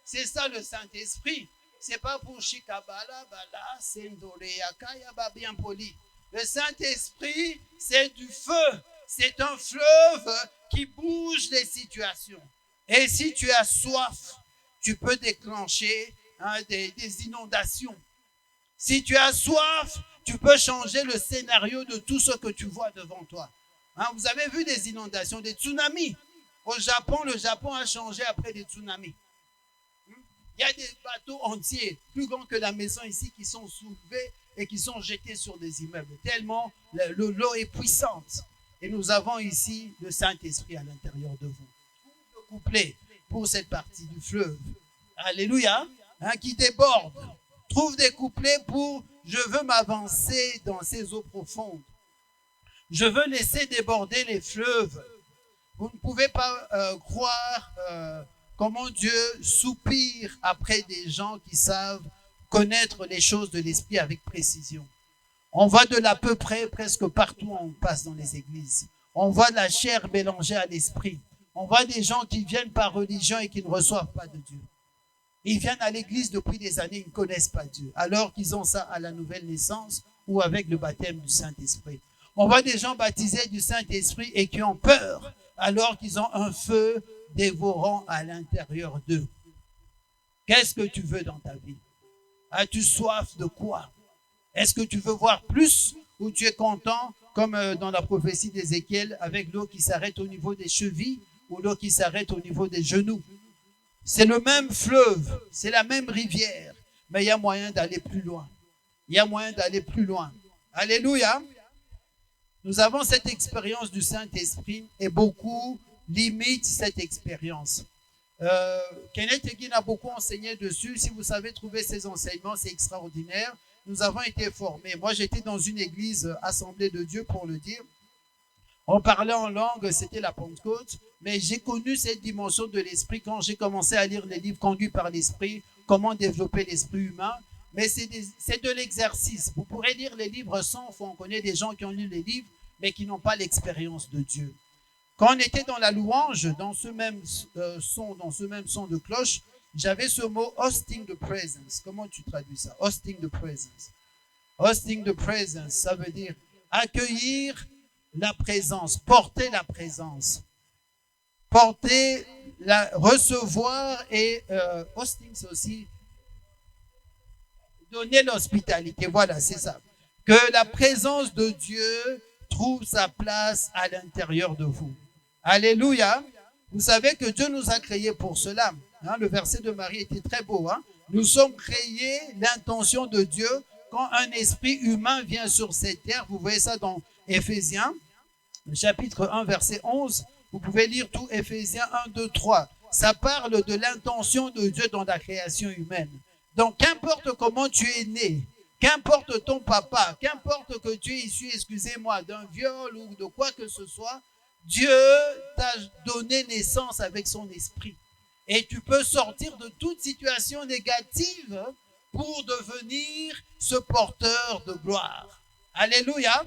C'est ça le Saint-Esprit. Ce n'est pas pour Chikabala, Bala, Sendoreaka, Yaba, bien poli. Le Saint-Esprit, c'est du feu. C'est un fleuve qui bouge les situations. Et si tu as soif, tu peux déclencher des inondations. Si tu as soif, tu peux changer le scénario de tout ce que tu vois devant toi. Vous avez vu des inondations, des tsunamis. Au Japon, le Japon a changé après des tsunamis. Il y a des bateaux entiers, plus grands que la maison ici, qui sont soulevés et qui sont jetés sur des immeubles. Tellement l'eau est puissante. Et nous avons ici le Saint-Esprit à l'intérieur de vous. Trouve le couplet pour cette partie du fleuve. Alléluia. Qui déborde. Trouve des couplets pour « Je veux m'avancer dans ces eaux profondes. Je veux laisser déborder les fleuves. » Vous ne pouvez pas croire comment Dieu soupire après des gens qui savent connaître les choses de l'esprit avec précision. On voit de l'à peu près presque partout où on passe dans les églises. On voit de la chair mélangée à l'esprit. On voit des gens qui viennent par religion et qui ne reçoivent pas de Dieu. Ils viennent à l'église depuis des années, ils ne connaissent pas Dieu, alors qu'ils ont ça à la nouvelle naissance ou avec le baptême du Saint-Esprit. On voit des gens baptisés du Saint-Esprit et qui ont peur, alors qu'ils ont un feu dévorant à l'intérieur d'eux. Qu'est-ce que tu veux dans ta vie? As-tu soif de quoi? Est-ce que tu veux voir plus ou tu es content, comme dans la prophétie d'Ézéchiel, avec l'eau qui s'arrête au niveau des chevilles ou l'eau qui s'arrête au niveau des genoux? C'est le même fleuve, c'est la même rivière, mais il y a moyen d'aller plus loin. Il y a moyen d'aller plus loin. Alléluia. Nous avons cette expérience du Saint-Esprit et beaucoup limitent cette expérience. Kenneth Hagin a beaucoup enseigné dessus. Si vous savez trouver ces enseignements, c'est extraordinaire. Nous avons été formés. Moi, j'étais dans une église Assemblée de Dieu, pour le dire. On parlait en langue, c'était la Pentecôte. Mais j'ai connu cette dimension de l'esprit quand j'ai commencé à lire les livres conduits par l'esprit, comment développer l'esprit humain. Mais c'est de l'exercice. Vous pourrez lire les livres sans foi. On connaît des gens qui ont lu les livres, mais qui n'ont pas l'expérience de Dieu. Quand on était dans la louange, dans ce même son de cloche, j'avais ce mot hosting the presence. Comment tu traduis ça? Hosting the presence. Hosting the presence, ça veut dire accueillir la présence, porter la présence. Porter recevoir et hosting, c'est aussi donner l'hospitalité. Voilà, c'est ça. Que la présence de Dieu trouve sa place à l'intérieur de vous. Alléluia. Vous savez que Dieu nous a créés pour cela. Hein, le verset de Marie était très beau. Hein? Nous sommes créés, l'intention de Dieu, quand un esprit humain vient sur cette terre. Vous voyez ça dans Éphésiens, chapitre 1, verset 11. Vous pouvez lire tout Éphésiens 1, 2, 3. Ça parle de l'intention de Dieu dans la création humaine. Donc, qu'importe comment tu es né, qu'importe ton papa, qu'importe que tu es issu, excusez-moi, d'un viol ou de quoi que ce soit, Dieu t'a donné naissance avec son esprit. Et tu peux sortir de toute situation négative pour devenir ce porteur de gloire. Alléluia.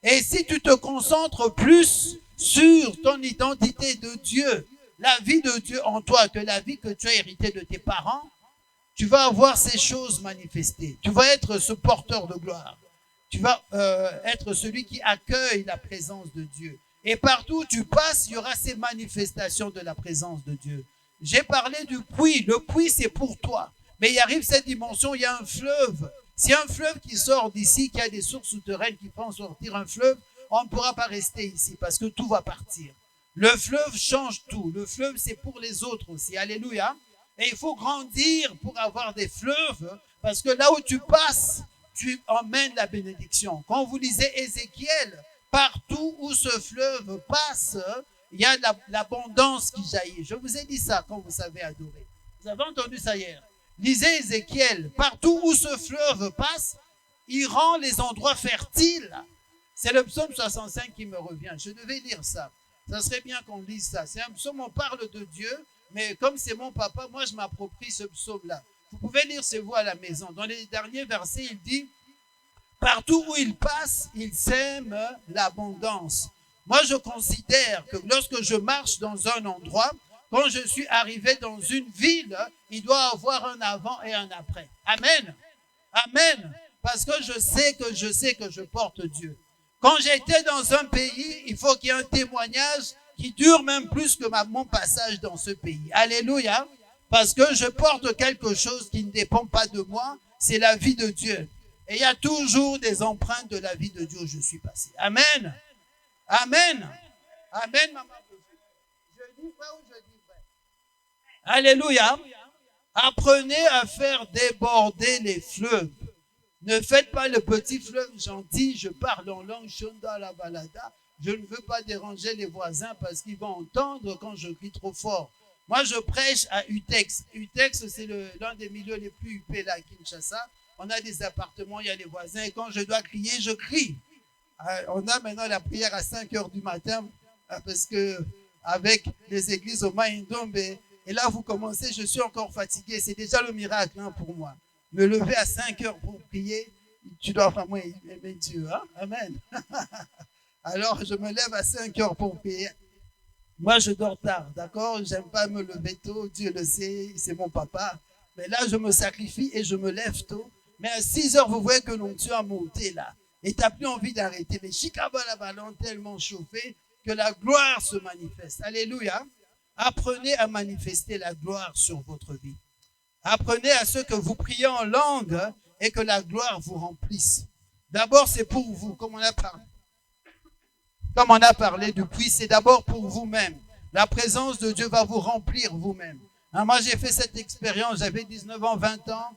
Et si tu te concentres plus sur ton identité de Dieu, la vie de Dieu en toi, que la vie que tu as héritée de tes parents, tu vas avoir ces choses manifestées. Tu vas être ce porteur de gloire. Tu vas être celui qui accueille la présence de Dieu. Et partout où tu passes, il y aura ces manifestations de la présence de Dieu. J'ai parlé du puits. Le puits, c'est pour toi. Mais il arrive cette dimension, il y a un fleuve. S'il y a un fleuve qui sort d'ici, qu'il y a des sources souterraines qui font sortir un fleuve, on ne pourra pas rester ici parce que tout va partir. Le fleuve change tout. Le fleuve, c'est pour les autres aussi. Alléluia. Et il faut grandir pour avoir des fleuves parce que là où tu passes, tu emmènes la bénédiction. Quand vous lisez Ézéchiel, partout où ce fleuve passe, il y a l'abondance qui jaillit. Je vous ai dit ça quand vous savez adorer. Vous avez entendu ça hier. Lisez Ézéchiel. Partout où ce fleuve passe, il rend les endroits fertiles. C'est le psaume 65 qui me revient. Je devais lire ça. Ça serait bien qu'on lise ça. C'est un psaume, on parle de Dieu, mais comme c'est mon papa, moi je m'approprie ce psaume-là. Vous pouvez lire ce vous à la maison. Dans les derniers versets, il dit « Partout où il passe, il sème l'abondance. » Moi, je considère que lorsque je marche dans un endroit, quand je suis arrivé dans une ville, il doit avoir un avant et un après. Amen. Amen. Parce que je sais que je porte Dieu. Quand j'étais dans un pays, il faut qu'il y ait un témoignage qui dure même plus que mon passage dans ce pays. Alléluia. Parce que je porte quelque chose qui ne dépend pas de moi, c'est la vie de Dieu. Et il y a toujours des empreintes de la vie de Dieu où je suis passé. Amen. Amen. Amen, maman. Je dis vrai ou je dis vrai? Alléluia. Apprenez à faire déborder les fleuves. Ne faites pas le petit fleuve gentil, je parle en langue shonda la balada. Je ne veux pas déranger les voisins parce qu'ils vont entendre quand je crie trop fort. Moi, je prêche à Utex. Utex, c'est l'un des milieux les plus huppés là à Kinshasa. On a des appartements, il y a les voisins. Et quand je dois crier, je crie. On a maintenant la prière à 5 heures du matin parce que avec les églises au Maïndombe, et là, vous commencez, je suis encore fatigué. C'est déjà le miracle pour moi. Me lever à 5 heures pour prier, tu dois vraiment aimer Dieu. Hein? Amen. Alors, je me lève à 5 heures pour prier. Moi, je dors tard, d'accord? J'aime pas me lever tôt, Dieu le sait, c'est mon papa. Mais là, je me sacrifie et je me lève tôt. Mais à 6 heures, vous voyez que l'onction a monté là. Et tu n'as plus envie d'arrêter. Les chikabalabalans tellement chauffés que la gloire se manifeste. Alléluia. Apprenez à manifester la gloire sur votre vie. Apprenez à ce que vous priez en langue et que la gloire vous remplisse. D'abord, c'est pour vous, comme on a parlé. Comme on a parlé du puits, c'est d'abord pour vous-même. La présence de Dieu va vous remplir vous-même. Moi, j'ai fait cette expérience, j'avais 19 ans, 20 ans.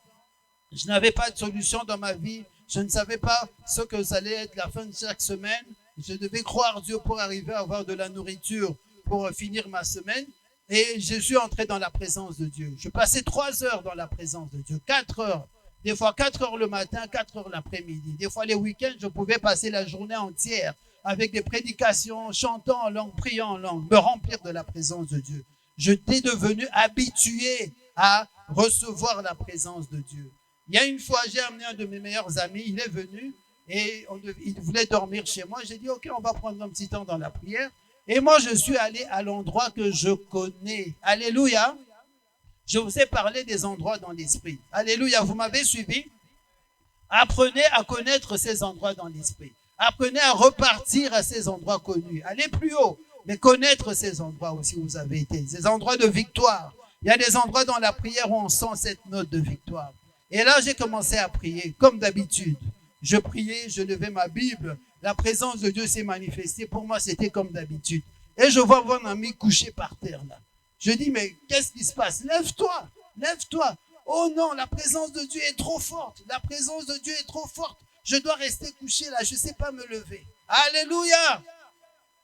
Je n'avais pas de solution dans ma vie. Je ne savais pas ce que ça allait être la fin de chaque semaine. Je devais croire Dieu pour arriver à avoir de la nourriture pour finir ma semaine. Et je suis entré dans la présence de Dieu. Je passais 3 heures dans la présence de Dieu, 4 heures. Des fois 4 heures le matin, 4 heures l'après-midi. Des fois les week-ends, je pouvais passer la journée entière avec des prédications, chantant en langue, priant en langue, me remplir de la présence de Dieu. Je t'ai devenu habitué à recevoir la présence de Dieu. Il y a une fois, j'ai amené un de mes meilleurs amis, il est venu et il voulait dormir chez moi. J'ai dit, ok, on va prendre un petit temps dans la prière. Et moi, je suis allé à l'endroit que je connais. Alléluia. Je vous ai parlé des endroits dans l'esprit. Alléluia, vous m'avez suivi? Apprenez à connaître ces endroits dans l'esprit. Apprenez à repartir à ces endroits connus. Allez plus haut. mais connaître ces endroits aussi où vous avez été, ces endroits de victoire. Il y a des endroits dans la prière où on sent cette note de victoire. Et là, j'ai commencé à prier, comme d'habitude. Je priais, je levais ma Bible, la présence de Dieu s'est manifestée. Pour moi, c'était comme d'habitude. Et je vois mon ami couché par terre là. Je dis, mais qu'est-ce qui se passe? Lève-toi, lève-toi. Oh non, la présence de Dieu est trop forte. La présence de Dieu est trop forte. Je dois rester couché là, je ne sais pas me lever. Alléluia!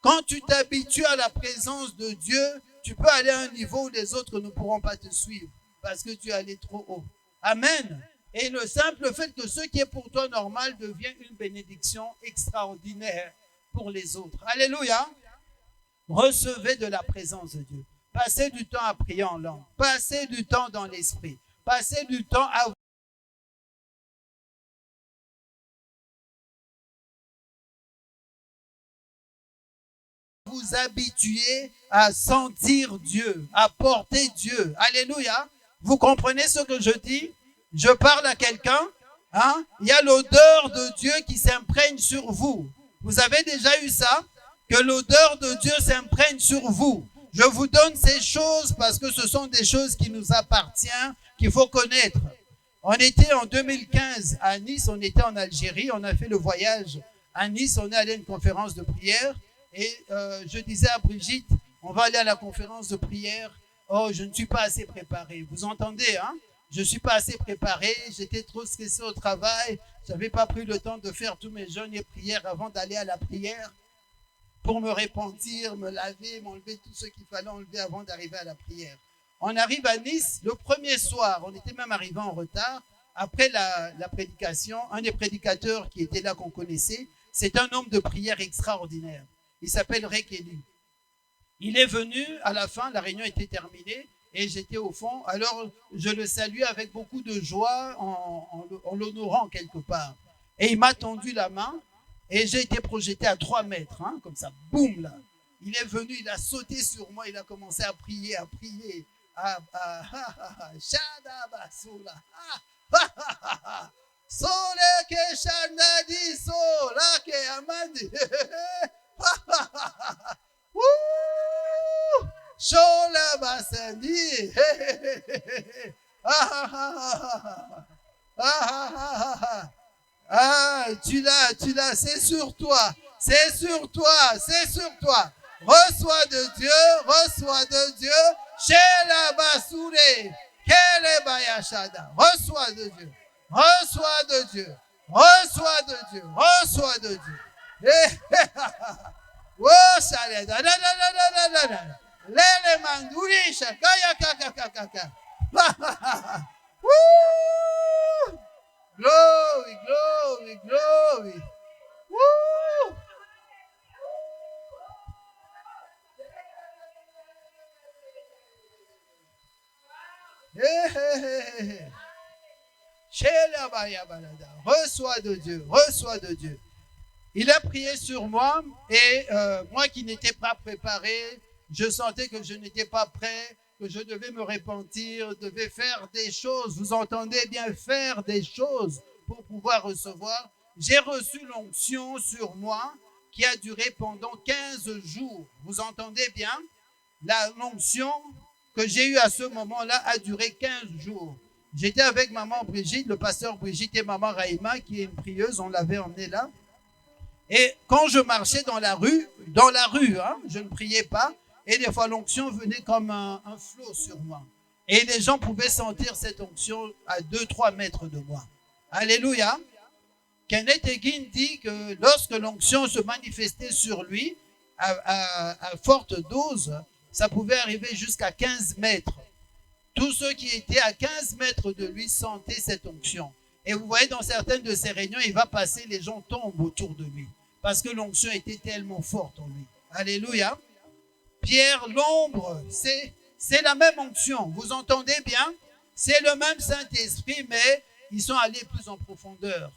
Quand tu t'habitues à la présence de Dieu, tu peux aller à un niveau où les autres ne pourront pas te suivre parce que tu es allé trop haut. Amen. Et le simple fait que ce qui est pour toi normal devient une bénédiction extraordinaire pour les autres. Alléluia. Recevez de la présence de Dieu. Passez du temps à prier en langue. Passez du temps dans l'esprit. Passez du temps à vous habituer à sentir Dieu, à porter Dieu. Alléluia. Vous comprenez ce que je dis? Je parle à quelqu'un. Hein? Il y a l'odeur de Dieu qui s'imprègne sur vous. Vous avez déjà eu ça? Que l'odeur de Dieu s'imprègne sur vous. Je vous donne ces choses parce que ce sont des choses qui nous appartiennent, qu'il faut connaître. On était en 2015 à Nice, on était en Algérie, on a fait le voyage à Nice, on est allé à une conférence de prière et je disais à Brigitte, on va aller à la conférence de prière. Oh, je ne suis pas assez préparé. Vous entendez, hein? Je ne suis pas assez préparé, j'étais trop stressé au travail, je n'avais pas pris le temps de faire tous mes jeûnes et prières avant d'aller à la prière pour me repentir, me laver, m'enlever tout ce qu'il fallait enlever avant d'arriver à la prière. On arrive à Nice le premier soir, on était même arrivé en retard. Après la prédication, un des prédicateurs qui était là qu'on connaissait, c'est un homme de prière extraordinaire. Il s'appelle Rekeli. Il est venu à la fin, la réunion était terminée et j'étais au fond. Alors je le saluais avec beaucoup de joie en l'honorant quelque part. Et il m'a tendu la main et j'ai été projeté à 3 mètres, hein, comme ça, boum là. Il est venu, il a sauté sur moi, il a commencé à prier, à prier. Sole ke shandadi sola ke amandi. Shola basandi. Ah, tu l'as, c'est sur toi, c'est sur toi, c'est sur toi. Reçois de Dieu, chez la basoure, kele bayashada. Reçois de Dieu, reçois de Dieu, reçois de Dieu, reçois de Dieu. Oh, saleda, lele manduri, shakaya kaka. Glory, glory, glory. Woo! Reçois de Dieu, reçois de Dieu. Il a prié sur moi et moi qui n'étais pas préparé, je sentais que je n'étais pas prêt, que je devais me repentir, devais faire des choses. Vous entendez bien, faire des choses pour pouvoir recevoir. J'ai reçu l'onction sur moi qui a duré pendant 15 jours. Vous entendez bien? L'onction que j'ai eue à ce moment-là a duré 15 jours. J'étais avec maman Brigitte, le pasteur Brigitte et maman Raïma qui est une prieuse, on l'avait emmenée là. Et quand je marchais dans la rue, hein, je ne priais pas. Et des fois, l'onction venait comme un flot sur moi. Et les gens pouvaient sentir cette onction à 2-3 mètres de moi. Alléluia. Kenneth Hagin dit que lorsque l'onction se manifestait sur lui, à forte dose, ça pouvait arriver jusqu'à 15 mètres. Tous ceux qui étaient à 15 mètres de lui sentaient cette onction. Et vous voyez, dans certaines de ces réunions, il va passer, les gens tombent autour de lui. Parce que l'onction était tellement forte en lui. Alléluia. Pierre, l'ombre, c'est la même onction. Vous entendez bien? C'est le même Saint-Esprit, mais ils sont allés plus en profondeur.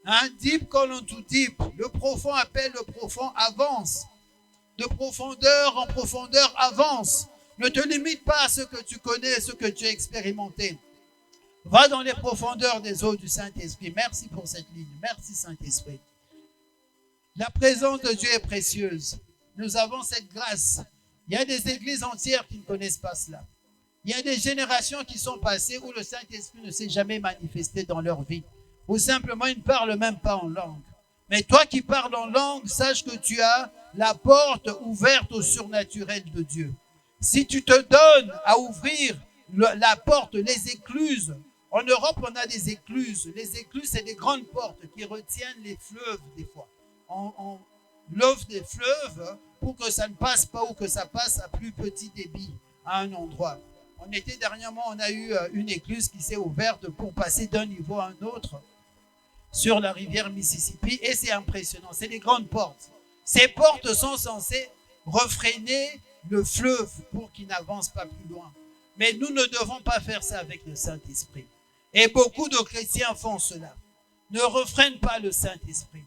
Un deep call unto deep. Le profond appelle le profond, avance. De profondeur en profondeur, avance. Ne te limite pas à ce que tu connais, ce que tu as expérimenté. Va dans les profondeurs des eaux du Saint-Esprit. Merci pour cette ligne. Merci Saint-Esprit. La présence de Dieu est précieuse. Nous avons cette grâce. Il y a des églises entières qui ne connaissent pas cela. Il y a des générations qui sont passées où le Saint-Esprit ne s'est jamais manifesté dans leur vie. Ou simplement, ils ne parlent même pas en langue. Mais toi qui parles en langue, sache que tu as la porte ouverte au surnaturel de Dieu. Si tu te donnes à ouvrir la porte, les écluses, en Europe, on a des écluses. Les écluses, c'est des grandes portes qui retiennent les fleuves des fois. On l'offre des fleuves pour que ça ne passe pas ou que ça passe à plus petit débit à un endroit. Dernièrement, on a eu une écluse qui s'est ouverte pour passer d'un niveau à un autre sur la rivière Mississippi et c'est impressionnant. C'est des grandes portes. Ces portes sont censées refréner le fleuve pour qu'il n'avance pas plus loin. Mais nous ne devons pas faire ça avec le Saint-Esprit. Et beaucoup de chrétiens font cela. Ne refrène pas le Saint-Esprit.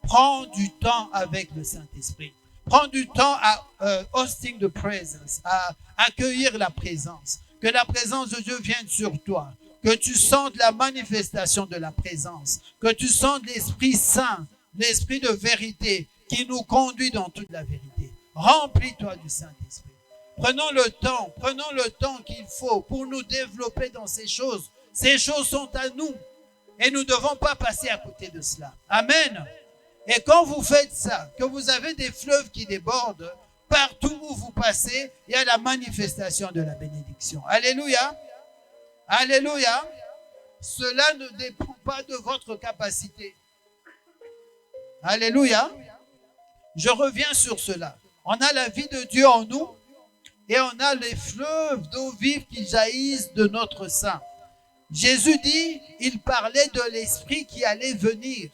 Prends du temps avec le Saint-Esprit. Prends du temps à hosting the presence, à accueillir la présence. Que la présence de Dieu vienne sur toi. Que tu sentes la manifestation de la présence. Que tu sentes l'Esprit Saint, l'Esprit de vérité qui nous conduit dans toute la vérité. Remplis-toi du Saint-Esprit. Prenons le temps qu'il faut pour nous développer dans ces choses. Ces choses sont à nous et nous ne devons pas passer à côté de cela. Amen. Et quand vous faites ça, que vous avez des fleuves qui débordent, partout où vous passez, il y a la manifestation de la bénédiction. Alléluia. Alléluia. Cela ne dépend pas de votre capacité. Alléluia. Je reviens sur cela. On a la vie de Dieu en nous et on a les fleuves d'eau vive qui jaillissent de notre sein. Jésus dit, il parlait de l'Esprit qui allait venir.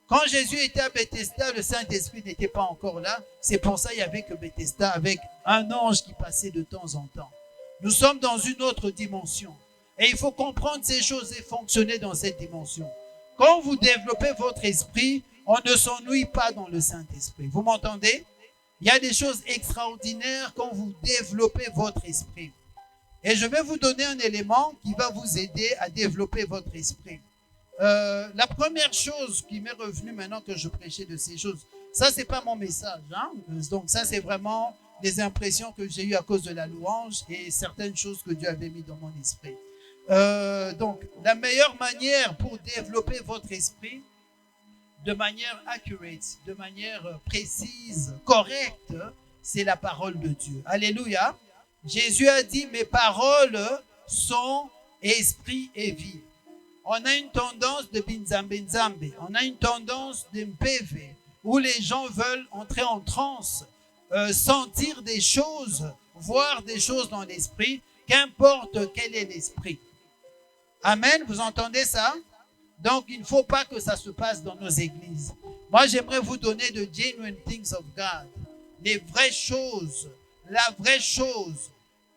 Quand Jésus était à Bethesda, le Saint-Esprit n'était pas encore là. C'est pour ça qu'il n'y avait que Bethesda avec un ange qui passait de temps en temps. Nous sommes dans une autre dimension. Et il faut comprendre ces choses et fonctionner dans cette dimension. Quand vous développez votre esprit, on ne s'ennuie pas dans le Saint-Esprit. Vous m'entendez? Il y a des choses extraordinaires quand vous développez votre esprit. Et je vais vous donner un élément qui va vous aider à développer votre esprit. La première chose qui m'est revenue maintenant que je prêchais de ces choses, ça c'est pas mon message, hein? Donc ça c'est vraiment les impressions que j'ai eues à cause de la louange et certaines choses que Dieu avait mis dans mon esprit. Donc la meilleure manière pour développer votre esprit de manière accurate, de manière précise, correcte, c'est la parole de Dieu. Alléluia. Jésus a dit, mes paroles sont esprit et vie. On a une tendance de binzambe, on a une tendance de MPV, où les gens veulent entrer en transe, sentir des choses, voir des choses dans l'esprit, qu'importe quel est l'esprit. Amen, vous entendez ça? Donc, il ne faut pas que ça se passe dans nos églises. Moi, j'aimerais vous donner de genuine things of God, les vraies choses, la vraie chose,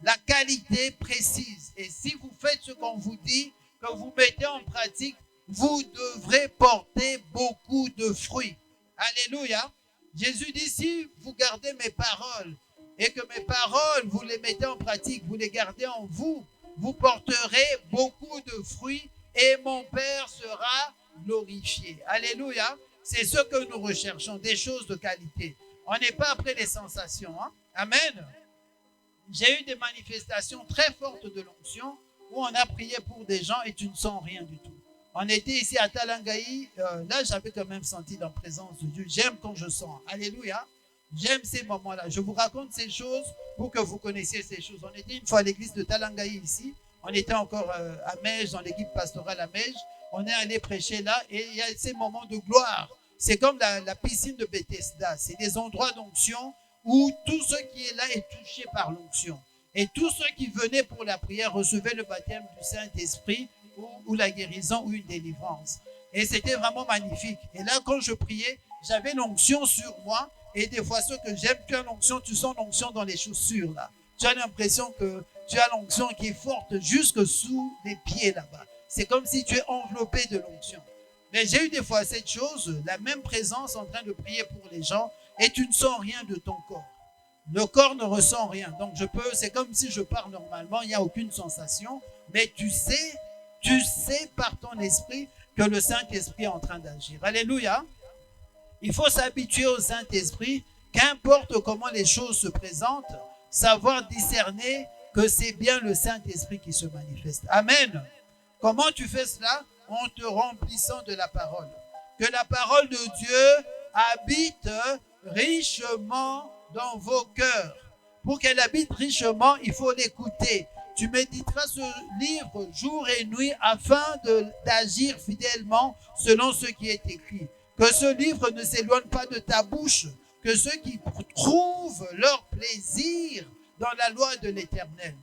la qualité précise. Et si vous faites ce qu'on vous dit, que vous mettez en pratique, vous devrez porter beaucoup de fruits. Alléluia. Jésus dit, si vous gardez mes paroles et que mes paroles, vous les mettez en pratique, vous les gardez en vous, vous porterez beaucoup de fruits et mon Père sera glorifié. Alléluia. C'est ce que nous recherchons, des choses de qualité. On n'est pas après les sensations. Hein? Amen. J'ai eu des manifestations très fortes de l'onction où on a prié pour des gens et tu ne sens rien du tout. On était ici à Talangaï, là j'avais quand même senti la présence de Dieu. J'aime quand je sens. Alléluia. J'aime ces moments-là. Je vous raconte ces choses pour que vous connaissiez ces choses. On était une fois à l'église de Talangaï ici. On était encore à Mège, dans l'équipe pastorale à Mège. On est allé prêcher là et il y a ces moments de gloire. C'est comme la piscine de Bethesda. C'est des endroits d'onction où tout ce qui est là est touché par l'onction. Et tous ceux qui venaient pour la prière recevaient le baptême du Saint-Esprit ou la guérison ou une délivrance. Et c'était vraiment magnifique. Et là, quand je priais, j'avais l'onction sur moi. Et des fois, ceux que j'aime, tu as l'onction, tu sens l'onction dans les chaussures là. Tu as l'impression que tu as l'onction qui est forte jusque sous les pieds là-bas. C'est comme si tu es enveloppé de l'onction. Mais j'ai eu des fois cette chose, la même présence en train de prier pour les gens et tu ne sens rien de ton corps. Le corps ne ressent rien. Donc c'est comme si je pars normalement, il n'y a aucune sensation, mais tu sais par ton esprit que le Saint-Esprit est en train d'agir. Alléluia. Il faut s'habituer au Saint-Esprit, qu'importe comment les choses se présentent, savoir discerner que c'est bien le Saint-Esprit qui se manifeste. Amen. Comment tu fais cela? En te remplissant de la parole. Que la parole de Dieu habite richement dans vos cœurs. Pour qu'elle habite richement, il faut l'écouter. Tu méditeras ce livre jour et nuit afin d'agir fidèlement selon ce qui est écrit. Que ce livre ne s'éloigne pas de ta bouche, que ceux qui trouvent leur plaisir dans la loi de l'Éternel.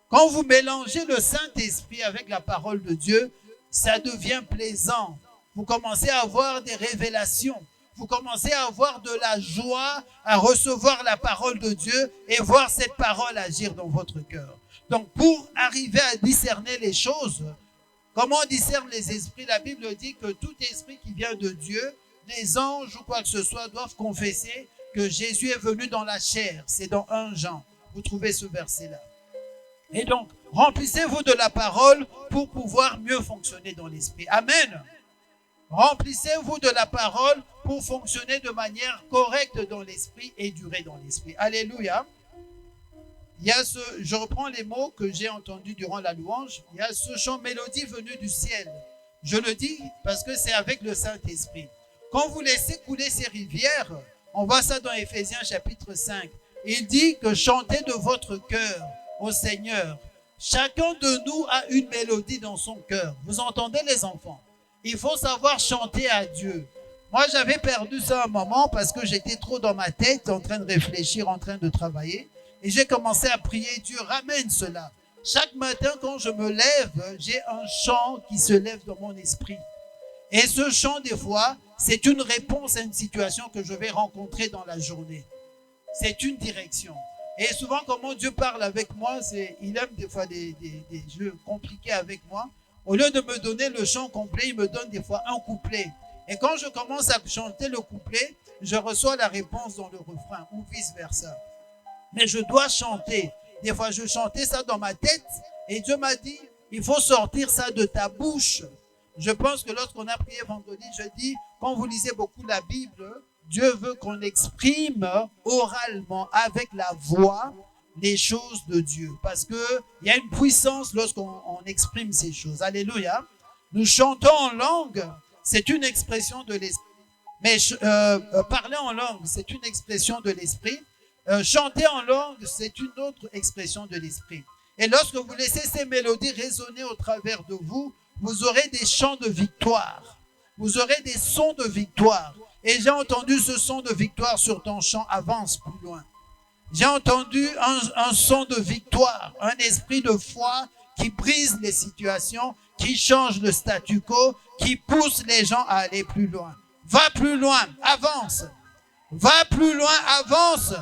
Quand vous mélangez le Saint-Esprit avec la parole de Dieu, ça devient plaisant. Vous commencez à avoir des révélations. Vous commencez à avoir de la joie à recevoir la parole de Dieu et voir cette parole agir dans votre cœur. Donc, pour arriver à discerner les choses, comment on discerne les esprits? La Bible dit que tout esprit qui vient de Dieu, les anges ou quoi que ce soit, doivent confesser que Jésus est venu dans la chair. C'est dans 1 Jean. Vous trouvez ce verset-là. Et donc, remplissez-vous de la parole pour pouvoir mieux fonctionner dans l'esprit. Amen. Remplissez-vous de la parole pour fonctionner de manière correcte dans l'esprit et durer dans l'esprit. Alléluia. Il y a je reprends les mots que j'ai entendus durant la louange. Il y a ce chant mélodie venu du ciel. Je le dis parce que c'est avec le Saint-Esprit. Quand vous laissez couler ces rivières, on voit ça dans Éphésiens chapitre 5. Il dit que chantez de votre cœur au Seigneur. Chacun de nous a une mélodie dans son cœur. Vous entendez les enfants? Il faut savoir chanter à Dieu. Moi, j'avais perdu ça un moment parce que j'étais trop dans ma tête, en train de réfléchir, en train de travailler. Et j'ai commencé à prier, Dieu, ramène cela. Chaque matin, quand je me lève, j'ai un chant qui se lève dans mon esprit. Et ce chant, des fois, c'est une réponse à une situation que je vais rencontrer dans la journée. C'est une direction. Et souvent, comment Dieu parle avec moi, il aime des fois des jeux compliqués avec moi. Au lieu de me donner le chant complet, il me donne des fois un couplet. Et quand je commence à chanter le couplet, je reçois la réponse dans le refrain ou vice-versa. Mais je dois chanter. Des fois, je chantais ça dans ma tête et Dieu m'a dit, il faut sortir ça de ta bouche. Je pense que lorsqu'on a prié vendredi, je dis, quand vous lisez beaucoup la Bible, Dieu veut qu'on exprime oralement, avec la voix, les choses de Dieu. Parce qu'il y a une puissance lorsqu'on exprime ces choses. Alléluia. Nous chantons en langue, c'est une expression de l'esprit. Mais parler en langue, c'est une expression de l'esprit. Chanter en langue, c'est une autre expression de l'esprit. Et lorsque vous laissez ces mélodies résonner au travers de vous, vous aurez des chants de victoire. Vous aurez des sons de victoire. Et j'ai entendu ce son de victoire sur ton chant, avance plus loin. J'ai entendu un son de victoire, un esprit de foi qui brise les situations, qui change le statu quo, qui pousse les gens à aller plus loin. Va plus loin, avance. Va plus loin, avance.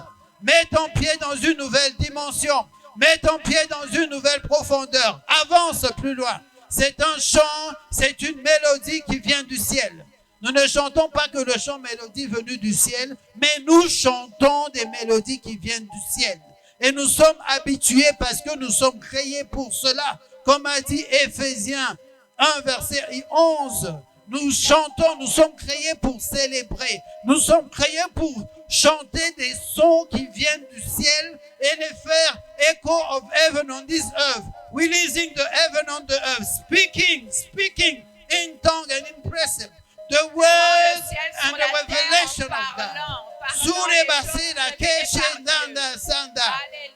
Mets ton pied dans une nouvelle dimension. Mets ton pied dans une nouvelle profondeur. Avance plus loin. C'est un chant, c'est une mélodie qui vient du ciel. Nous ne chantons pas que le chant mélodie venu du ciel, mais nous chantons des mélodies qui viennent du ciel. Et nous sommes habitués parce que nous sommes créés pour cela. Comme a dit Éphésiens 1, verset 11, nous chantons, nous sommes créés pour célébrer. Nous sommes créés pour chanter des sons qui viennent du ciel et les faire echo of heaven on this earth. Releasing the heaven on the earth. Speaking in tongue and in precept. The words and the revelation of God.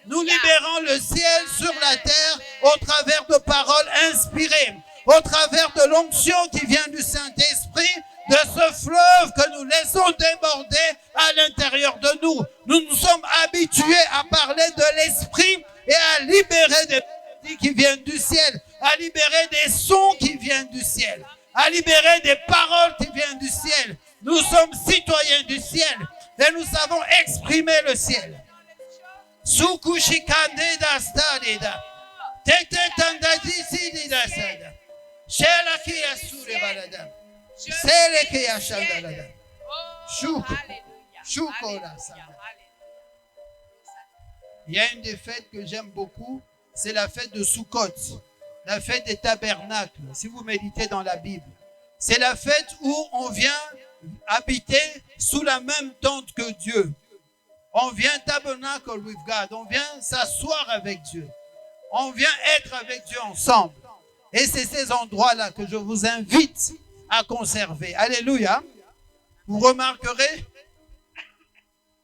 Nous libérons le ciel sur la terre au travers de paroles inspirées, au travers de l'onction qui vient du Saint-Esprit, de ce fleuve que nous laissons déborder à l'intérieur de nous. Nous nous sommes habitués à parler de l'Esprit et à libérer des mélodies qui viennent du ciel, à libérer des sons qui viennent du ciel, à libérer des paroles qui viennent du ciel. Nous sommes citoyens du ciel et nous savons exprimer le ciel. Il y a une des fêtes que j'aime beaucoup, c'est la fête de Sukkot, la fête des tabernacles, si vous méditez dans la Bible. C'est la fête où on vient habiter sous la même tente que Dieu. On vient tabernacle with God. On vient s'asseoir avec Dieu. On vient être avec Dieu ensemble. Et c'est ces endroits-là que je vous invite à conserver. Alléluia. Vous remarquerez,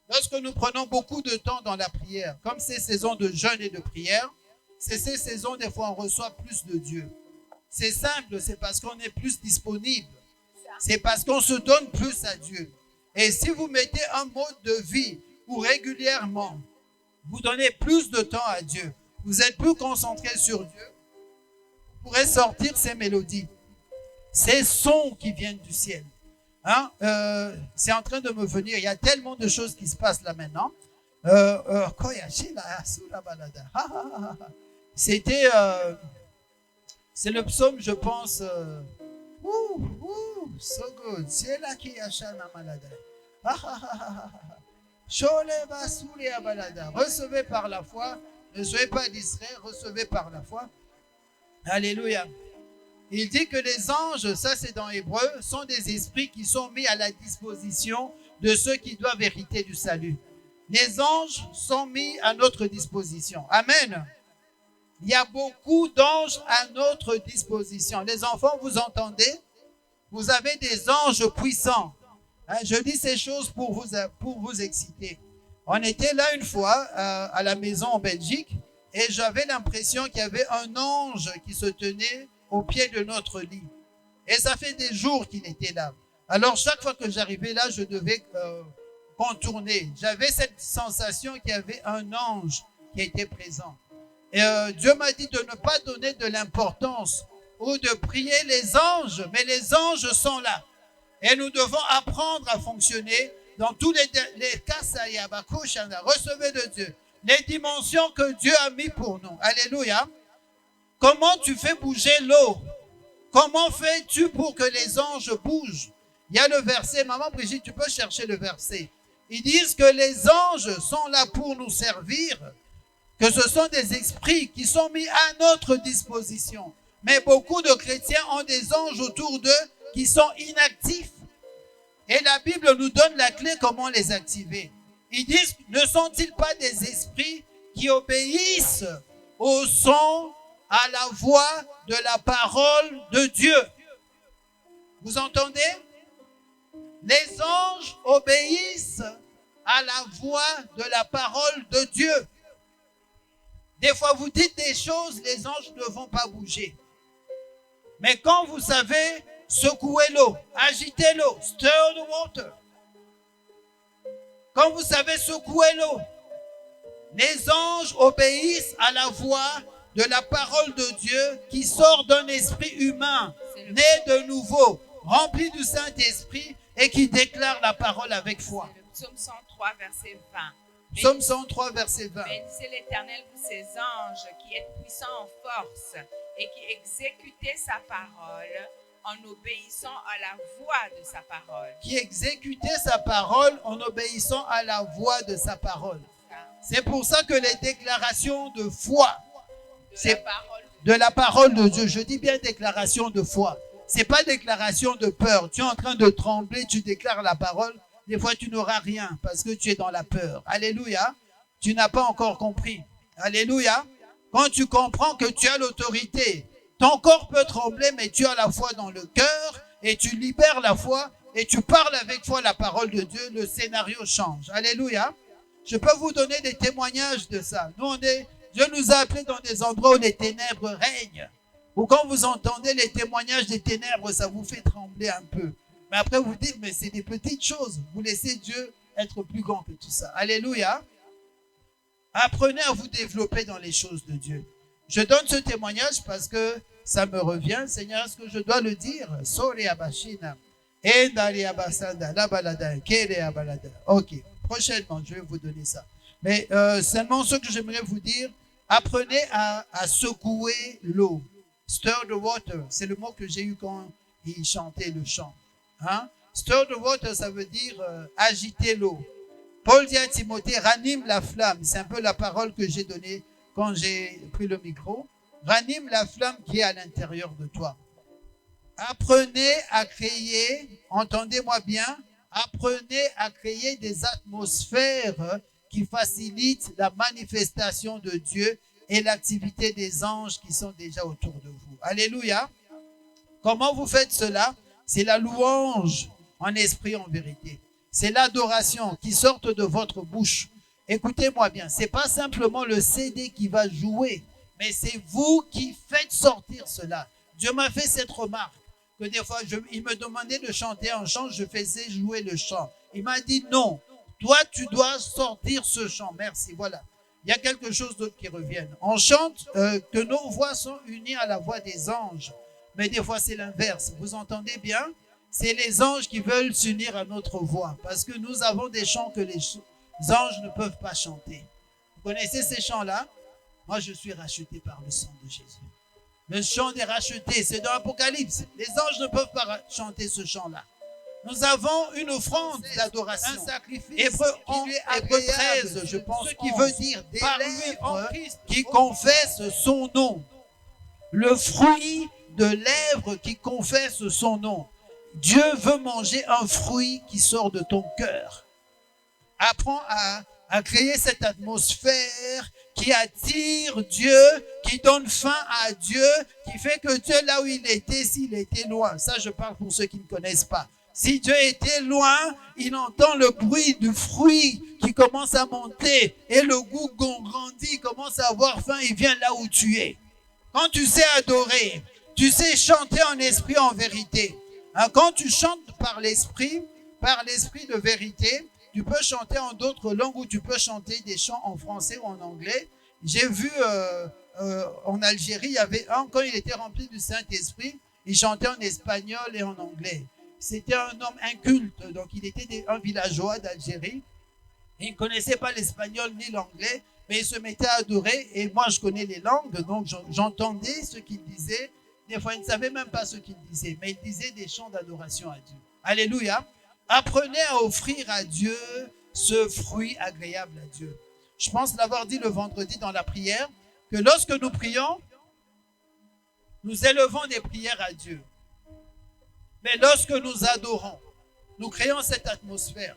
lorsque nous prenons beaucoup de temps dans la prière, comme ces saisons de jeûne et de prière, c'est ces saisons, des fois, on reçoit plus de Dieu. C'est simple, c'est parce qu'on est plus disponible. C'est parce qu'on se donne plus à Dieu. Et si vous mettez un mode de vie où régulièrement, vous donnez plus de temps à Dieu, vous êtes plus concentré sur Dieu, vous pourrez sortir ces mélodies, ces sons qui viennent du ciel. Hein? C'est en train de me venir, il y a tellement de choses qui se passent là maintenant. C'était, c'est le psaume, je pense, so good. C'est là qui y a Shana Malada. Recevez par la foi, ne soyez pas distraits, recevez par la foi. Alléluia. Il dit que les anges, ça c'est dans Hébreu, sont des esprits qui sont mis à la disposition de ceux qui doivent hériter du salut. Les anges sont mis à notre disposition. Amen. Il y a beaucoup d'anges à notre disposition. Les enfants, vous entendez? Vous avez des anges puissants. Je dis ces choses pour vous exciter. On était là une fois à la maison en Belgique et j'avais l'impression qu'il y avait un ange qui se tenait au pied de notre lit. Et ça fait des jours qu'il était là. Alors chaque fois que j'arrivais là, je devais contourner. J'avais cette sensation qu'il y avait un ange qui était présent. Et Dieu m'a dit de ne pas donner de l'importance ou de prier les anges, mais les anges sont là. Et nous devons apprendre à fonctionner dans tous les cas, recevez de Dieu, les dimensions que Dieu a mis pour nous. Alléluia. Comment tu fais bouger l'eau? Comment fais-tu pour que les anges bougent? Il y a le verset, maman Brigitte, tu peux chercher le verset. Ils disent que les anges sont là pour nous servir, que ce sont des esprits qui sont mis à notre disposition. Mais beaucoup de chrétiens ont des anges autour d'eux qui sont inactifs. Et la Bible nous donne la clé comment les activer. Ils disent, ne sont-ils pas des esprits qui obéissent au son, à la voix de la parole de Dieu? Vous entendez? Les anges obéissent à la voix de la parole de Dieu. Des fois, vous dites des choses, les anges ne vont pas bouger. Mais quand vous savez secouer l'eau, agiter l'eau, stir the water. Quand vous savez secouer l'eau, les anges obéissent à la voix de la parole de Dieu qui sort d'un esprit humain, né de nouveau, rempli du Saint-Esprit et qui déclare la parole avec foi. C'est le psaume 103, verset 20. Psaume 103, verset 20. Bénissez l'Éternel, vous ses anges, qui êtes puissants en force et qui exécutez sa parole en obéissant à la voix de sa parole. Qui exécutez sa parole en obéissant à la voix de sa parole. C'est pour ça que les déclarations de foi, c'est de la parole de Dieu. Je dis bien déclaration de foi. C'est pas déclaration de peur. Tu es en train de trembler, tu déclares la parole. Des fois, tu n'auras rien parce que tu es dans la peur. Alléluia. Tu n'as pas encore compris. Alléluia. Quand tu comprends que tu as l'autorité, ton corps peut trembler, mais tu as la foi dans le cœur et tu libères la foi et tu parles avec foi la parole de Dieu, le scénario change. Alléluia. Je peux vous donner des témoignages de ça. Dieu nous a appelés dans des endroits où les ténèbres règnent. Ou quand vous entendez les témoignages des ténèbres, ça vous fait trembler un peu. Mais après, vous dites, mais c'est des petites choses. Vous laissez Dieu être plus grand que tout ça. Alléluia. Apprenez à vous développer dans les choses de Dieu. Je donne ce témoignage parce que ça me revient. Seigneur, est-ce que je dois le dire? Ok, prochainement, je vais vous donner ça. Mais seulement ce que j'aimerais vous dire, apprenez à secouer l'eau. Stir the water, c'est le mot que j'ai eu quand il chantait le chant. Hein? Stir the water, ça veut dire agiter l'eau. Paul dit à Timothée, ranime la flamme. C'est un peu la parole que j'ai donnée quand j'ai pris le micro. Ranime la flamme qui est à l'intérieur de toi. Apprenez à créer, entendez-moi bien, apprenez à créer des atmosphères qui facilitent la manifestation de Dieu et l'activité des anges qui sont déjà autour de vous. Alléluia. Comment vous faites cela? C'est la louange en esprit, en vérité. C'est l'adoration qui sort de votre bouche. Écoutez-moi bien, ce n'est pas simplement le CD qui va jouer, mais c'est vous qui faites sortir cela. Dieu m'a fait cette remarque, que des fois, il me demandait de chanter un chant, je faisais jouer le chant. Il m'a dit non, toi tu dois sortir ce chant. Merci, voilà. Il y a quelque chose d'autre qui revient. On chante que nos voix sont unies à la voix des anges, mais des fois c'est l'inverse. Vous entendez bien? C'est les anges qui veulent s'unir à notre voix, parce que nous avons des chants que les anges ne peuvent pas chanter. Vous connaissez ces chants-là? Moi, je suis racheté par le sang de Jésus. Le chant des rachetés, c'est dans l'Apocalypse. Les anges ne peuvent pas chanter ce chant-là. Nous avons une offrande d'adoration, un sacrifice Hébreu 13, je pense, qui veut dire des lèvres qui confessent son nom. Le fruit de lèvres qui confessent son nom. Dieu veut manger un fruit qui sort de ton cœur. Apprends à créer cette atmosphère qui attire Dieu, qui donne faim à Dieu, qui fait que Dieu, là où il était, s'il était loin, ça je parle pour ceux qui ne connaissent pas. Si Dieu était loin, il entend le bruit du fruit qui commence à monter et le goût grandit, il commence à avoir faim, il vient là où tu es. Quand tu sais adorer, tu sais chanter en esprit, en vérité. Quand tu chantes par l'esprit de vérité, tu peux chanter en d'autres langues ou tu peux chanter des chants en français ou en anglais. J'ai vu en Algérie, il y avait un, quand il était rempli du Saint-Esprit, il chantait en espagnol et en anglais. C'était un homme inculte, donc il était un villageois d'Algérie. Il ne connaissait pas l'espagnol ni l'anglais, mais il se mettait à adorer. Et moi, je connais les langues, donc j'entendais ce qu'il disait. Des fois, il ne savait même pas ce qu'il disait, mais il disait des chants d'adoration à Dieu. Alléluia. Apprenez à offrir à Dieu ce fruit agréable à Dieu. Je pense l'avoir dit le vendredi dans la prière, que lorsque nous prions, nous élevons des prières à Dieu. Mais lorsque nous adorons, nous créons cette atmosphère.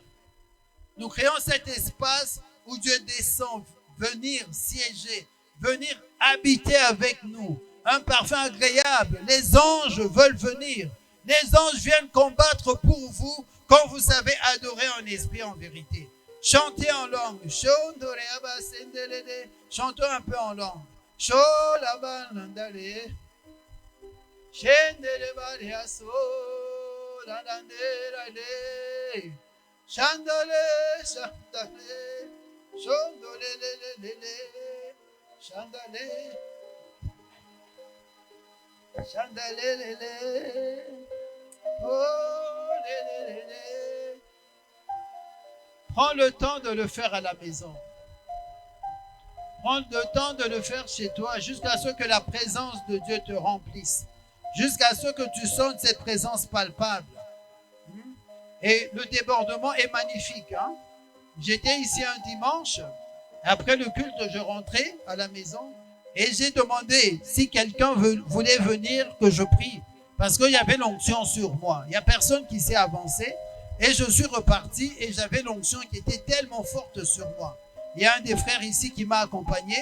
Nous créons cet espace où Dieu descend, venir siéger, venir habiter avec nous. Un parfum agréable. Les anges veulent venir. Les anges viennent combattre pour vous quand vous savez adorer en esprit, en vérité. Chantez en langue. Chantons un peu en langue. Prends le temps de le faire à la maison. Prends le temps de le faire chez toi jusqu'à ce que la présence de Dieu te remplisse. Jusqu'à ce que tu sentes cette présence palpable. Et le débordement est magnifique. J'étais ici un dimanche. Après le culte, je rentrais à la maison. Et j'ai demandé si quelqu'un voulait venir que je prie. Parce qu'il y avait l'onction sur moi. Il n'y a personne qui s'est avancé. Et je suis reparti et j'avais l'onction qui était tellement forte sur moi. Il y a un des frères ici qui m'a accompagné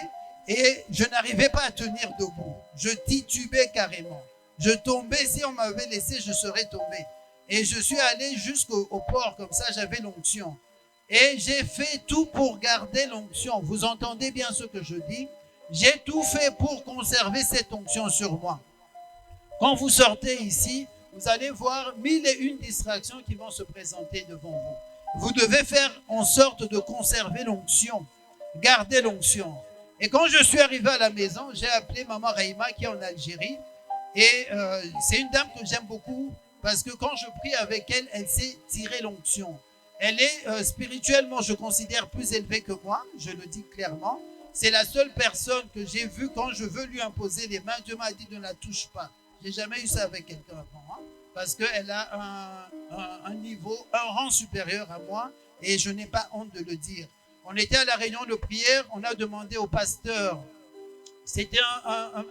et je n'arrivais pas à tenir debout. Je titubais carrément. Je tombais. Si on m'avait laissé, je serais tombé. Et je suis allé jusqu'au port. Comme ça, j'avais l'onction. Et j'ai fait tout pour garder l'onction. Vous entendez bien ce que je dis? J'ai tout fait pour conserver cette onction sur moi. Quand vous sortez ici, vous allez voir 1001 distractions qui vont se présenter devant vous. Vous devez faire en sorte de conserver l'onction, garder l'onction. Et quand je suis arrivé à la maison, j'ai appelé maman Raïma qui est en Algérie. Et c'est une dame que j'aime beaucoup parce que quand je prie avec elle, elle sait tirer l'onction. Elle est spirituellement, je considère, plus élevée que moi, je le dis clairement. C'est la seule personne que j'ai vue quand je veux lui imposer les mains. Dieu m'a dit ne la touche pas. Je n'ai jamais eu ça avec quelqu'un avant, parce qu'elle a un niveau, un rang supérieur à moi et je n'ai pas honte de le dire. On était à la réunion de prière, on a demandé au pasteur, c'était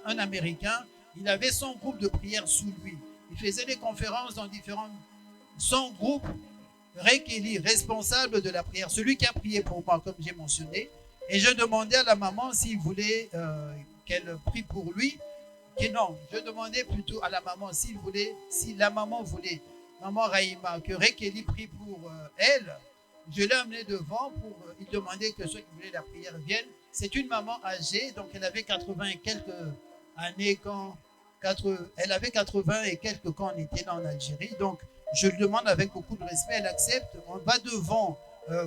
un Américain, il avait son groupe de prière sous lui. il faisait des conférences dans son groupe, Rekeli, responsable de la prière, celui qui a prié pour moi, comme j'ai mentionné. Et je demandais à la maman s'il voulait qu'elle prie pour lui. Non, je demandais plutôt à la maman si la maman voulait, maman Raïma, que Rekeli prie pour elle. Je l'ai amené devant pour il demander que ceux qui voulaient la prière viennent. C'est une maman âgée, donc elle avait 80 et quelques années elle avait 80 et quelques quand on était là en Algérie. Donc je lui demande avec beaucoup de respect, elle accepte. On va devant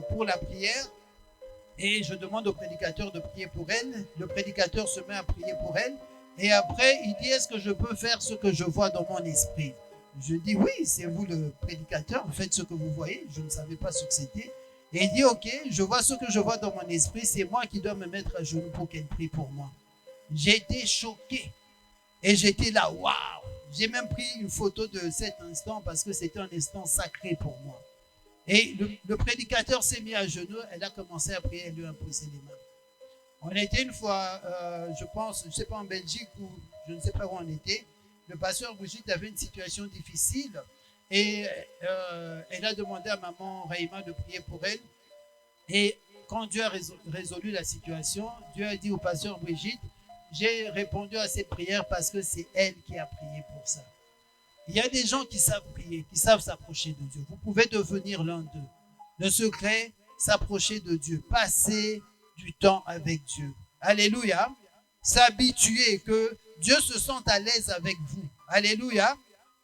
pour la prière et je demande au prédicateur de prier pour elle. Le prédicateur se met à prier pour elle et après il dit: est-ce que je peux faire ce que je vois dans mon esprit? Je dis: oui, c'est vous le prédicateur, faites ce que vous voyez. Je ne savais pas ce que c'était. Et il dit: ok, je vois ce que je vois dans mon esprit, c'est moi qui dois me mettre à genoux pour qu'elle prie pour moi. J'ai été choqué et j'étais là, waouh! J'ai même pris une photo de cet instant parce que c'était un instant sacré pour moi. Et le prédicateur s'est mis à genoux, elle a commencé à prier, elle lui a imposé les mains. On était une fois, je pense, je ne sais pas en Belgique ou je ne sais pas où on était. Le pasteur Brigitte avait une situation difficile et elle a demandé à maman Raïma de prier pour elle. Et quand Dieu a résolu la situation, Dieu a dit au pasteur Brigitte: j'ai répondu à cette prière parce que c'est elle qui a prié pour ça. Il y a des gens qui savent prier, qui savent s'approcher de Dieu. Vous pouvez devenir l'un d'eux. Le secret, s'approcher de Dieu, passer du temps avec Dieu. Alléluia. S'habituer, que Dieu se sente à l'aise avec vous. Alléluia.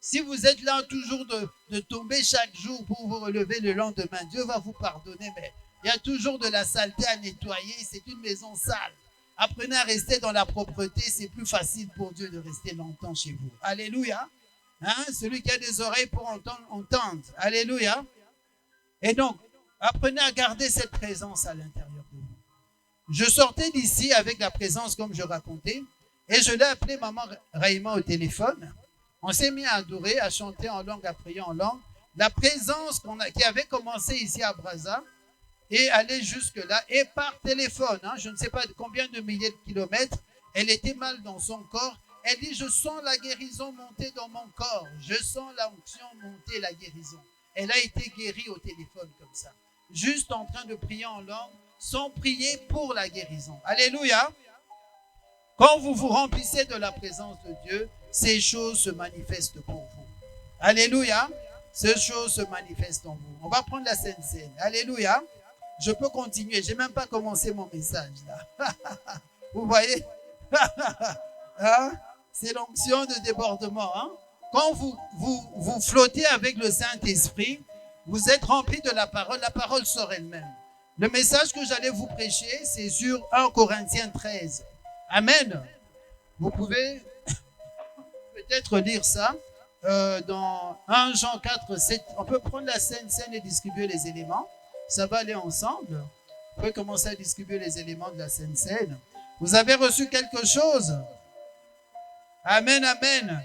Si vous êtes là toujours de tomber chaque jour pour vous relever le lendemain, Dieu va vous pardonner, mais il y a toujours de la saleté à nettoyer. C'est une maison sale. Apprenez à rester dans la propreté. C'est plus facile pour Dieu de rester longtemps chez vous. Alléluia. Hein? Celui qui a des oreilles pour entendre. Alléluia. Et donc, apprenez à garder cette présence à l'intérieur de vous. Je sortais d'ici avec la présence, comme je racontais, et je l'ai appelé maman Raïma au téléphone. On s'est mis à adorer, à chanter en langue, à prier en langue. La présence qui avait commencé ici à Brazza et allait jusque-là, et par téléphone, hein, je ne sais pas combien de milliers de kilomètres, elle était mal dans son corps. Elle dit: je sens la guérison monter dans mon corps. Je sens l'onction monter, la guérison. Elle a été guérie au téléphone comme ça. Juste en train de prier en langue, sans prier pour la guérison. Alléluia. Quand vous vous remplissez de la présence de Dieu, ces choses se manifestent pour vous. Alléluia. Ces choses se manifestent en vous. On va prendre la Sainte Seine. Alléluia. Je peux continuer. Je n'ai même pas commencé mon message là. Vous voyez? Hein? C'est l'onction de débordement. Hein? Quand vous flottez avec le Saint-Esprit, vous êtes rempli de la parole sort elle-même. Le message que j'allais vous prêcher, c'est sur 1 Corinthiens 13. Amen. Vous pouvez peut-être lire ça dans 1 Jean 4, 7. On peut prendre la scène et distribuer les éléments. Ça va aller ensemble. Vous pouvez commencer à distribuer les éléments de la scène. Vous avez reçu quelque chose? Amen, amen.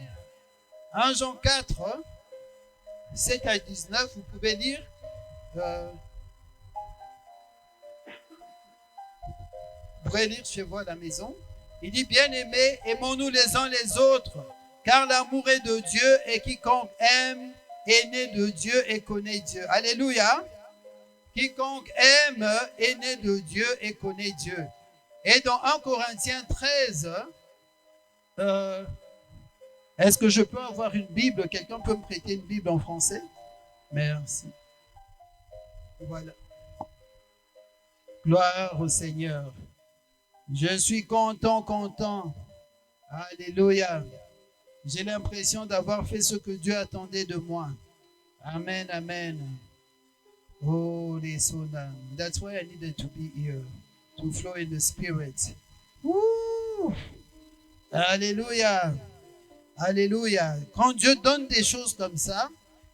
1 Jean 4, 7 à 19, vous pouvez lire. Vous pouvez lire chez vous à la maison. Il dit: bien-aimés, aimons-nous les uns les autres, car l'amour est de Dieu et quiconque aime est né de Dieu et connaît Dieu. Alléluia. Quiconque aime est né de Dieu et connaît Dieu. Et dans 1 Corinthiens 13, est-ce que je peux avoir une Bible? Quelqu'un peut me prêter une Bible en français? Merci. Voilà. Gloire au Seigneur. Je suis content. Alléluia. J'ai l'impression d'avoir fait ce que Dieu attendait de moi. Amen, amen. Oh, that's why I needed to be here, to flow in the Spirit. Woo! Alléluia. Alléluia. Quand Dieu donne des choses comme ça,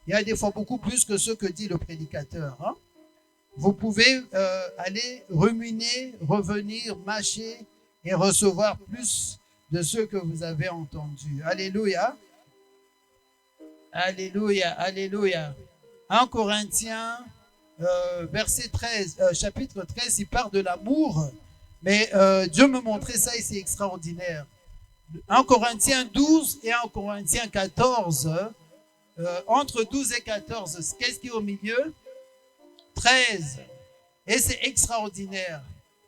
il y a des fois beaucoup plus que ce que dit le prédicateur. Hein? Vous pouvez aller ruminer, revenir, mâcher et recevoir plus de ce que vous avez entendu. Alléluia. Alléluia. Alléluia. 1 Corinthiens, verset 13, chapitre 13, il parle de l'amour. Mais Dieu me montrait ça et c'est extraordinaire. 1 Corinthiens 12 et 1 Corinthiens 14, entre 12 et 14, qu'est-ce qui est au milieu? 13. Et c'est extraordinaire.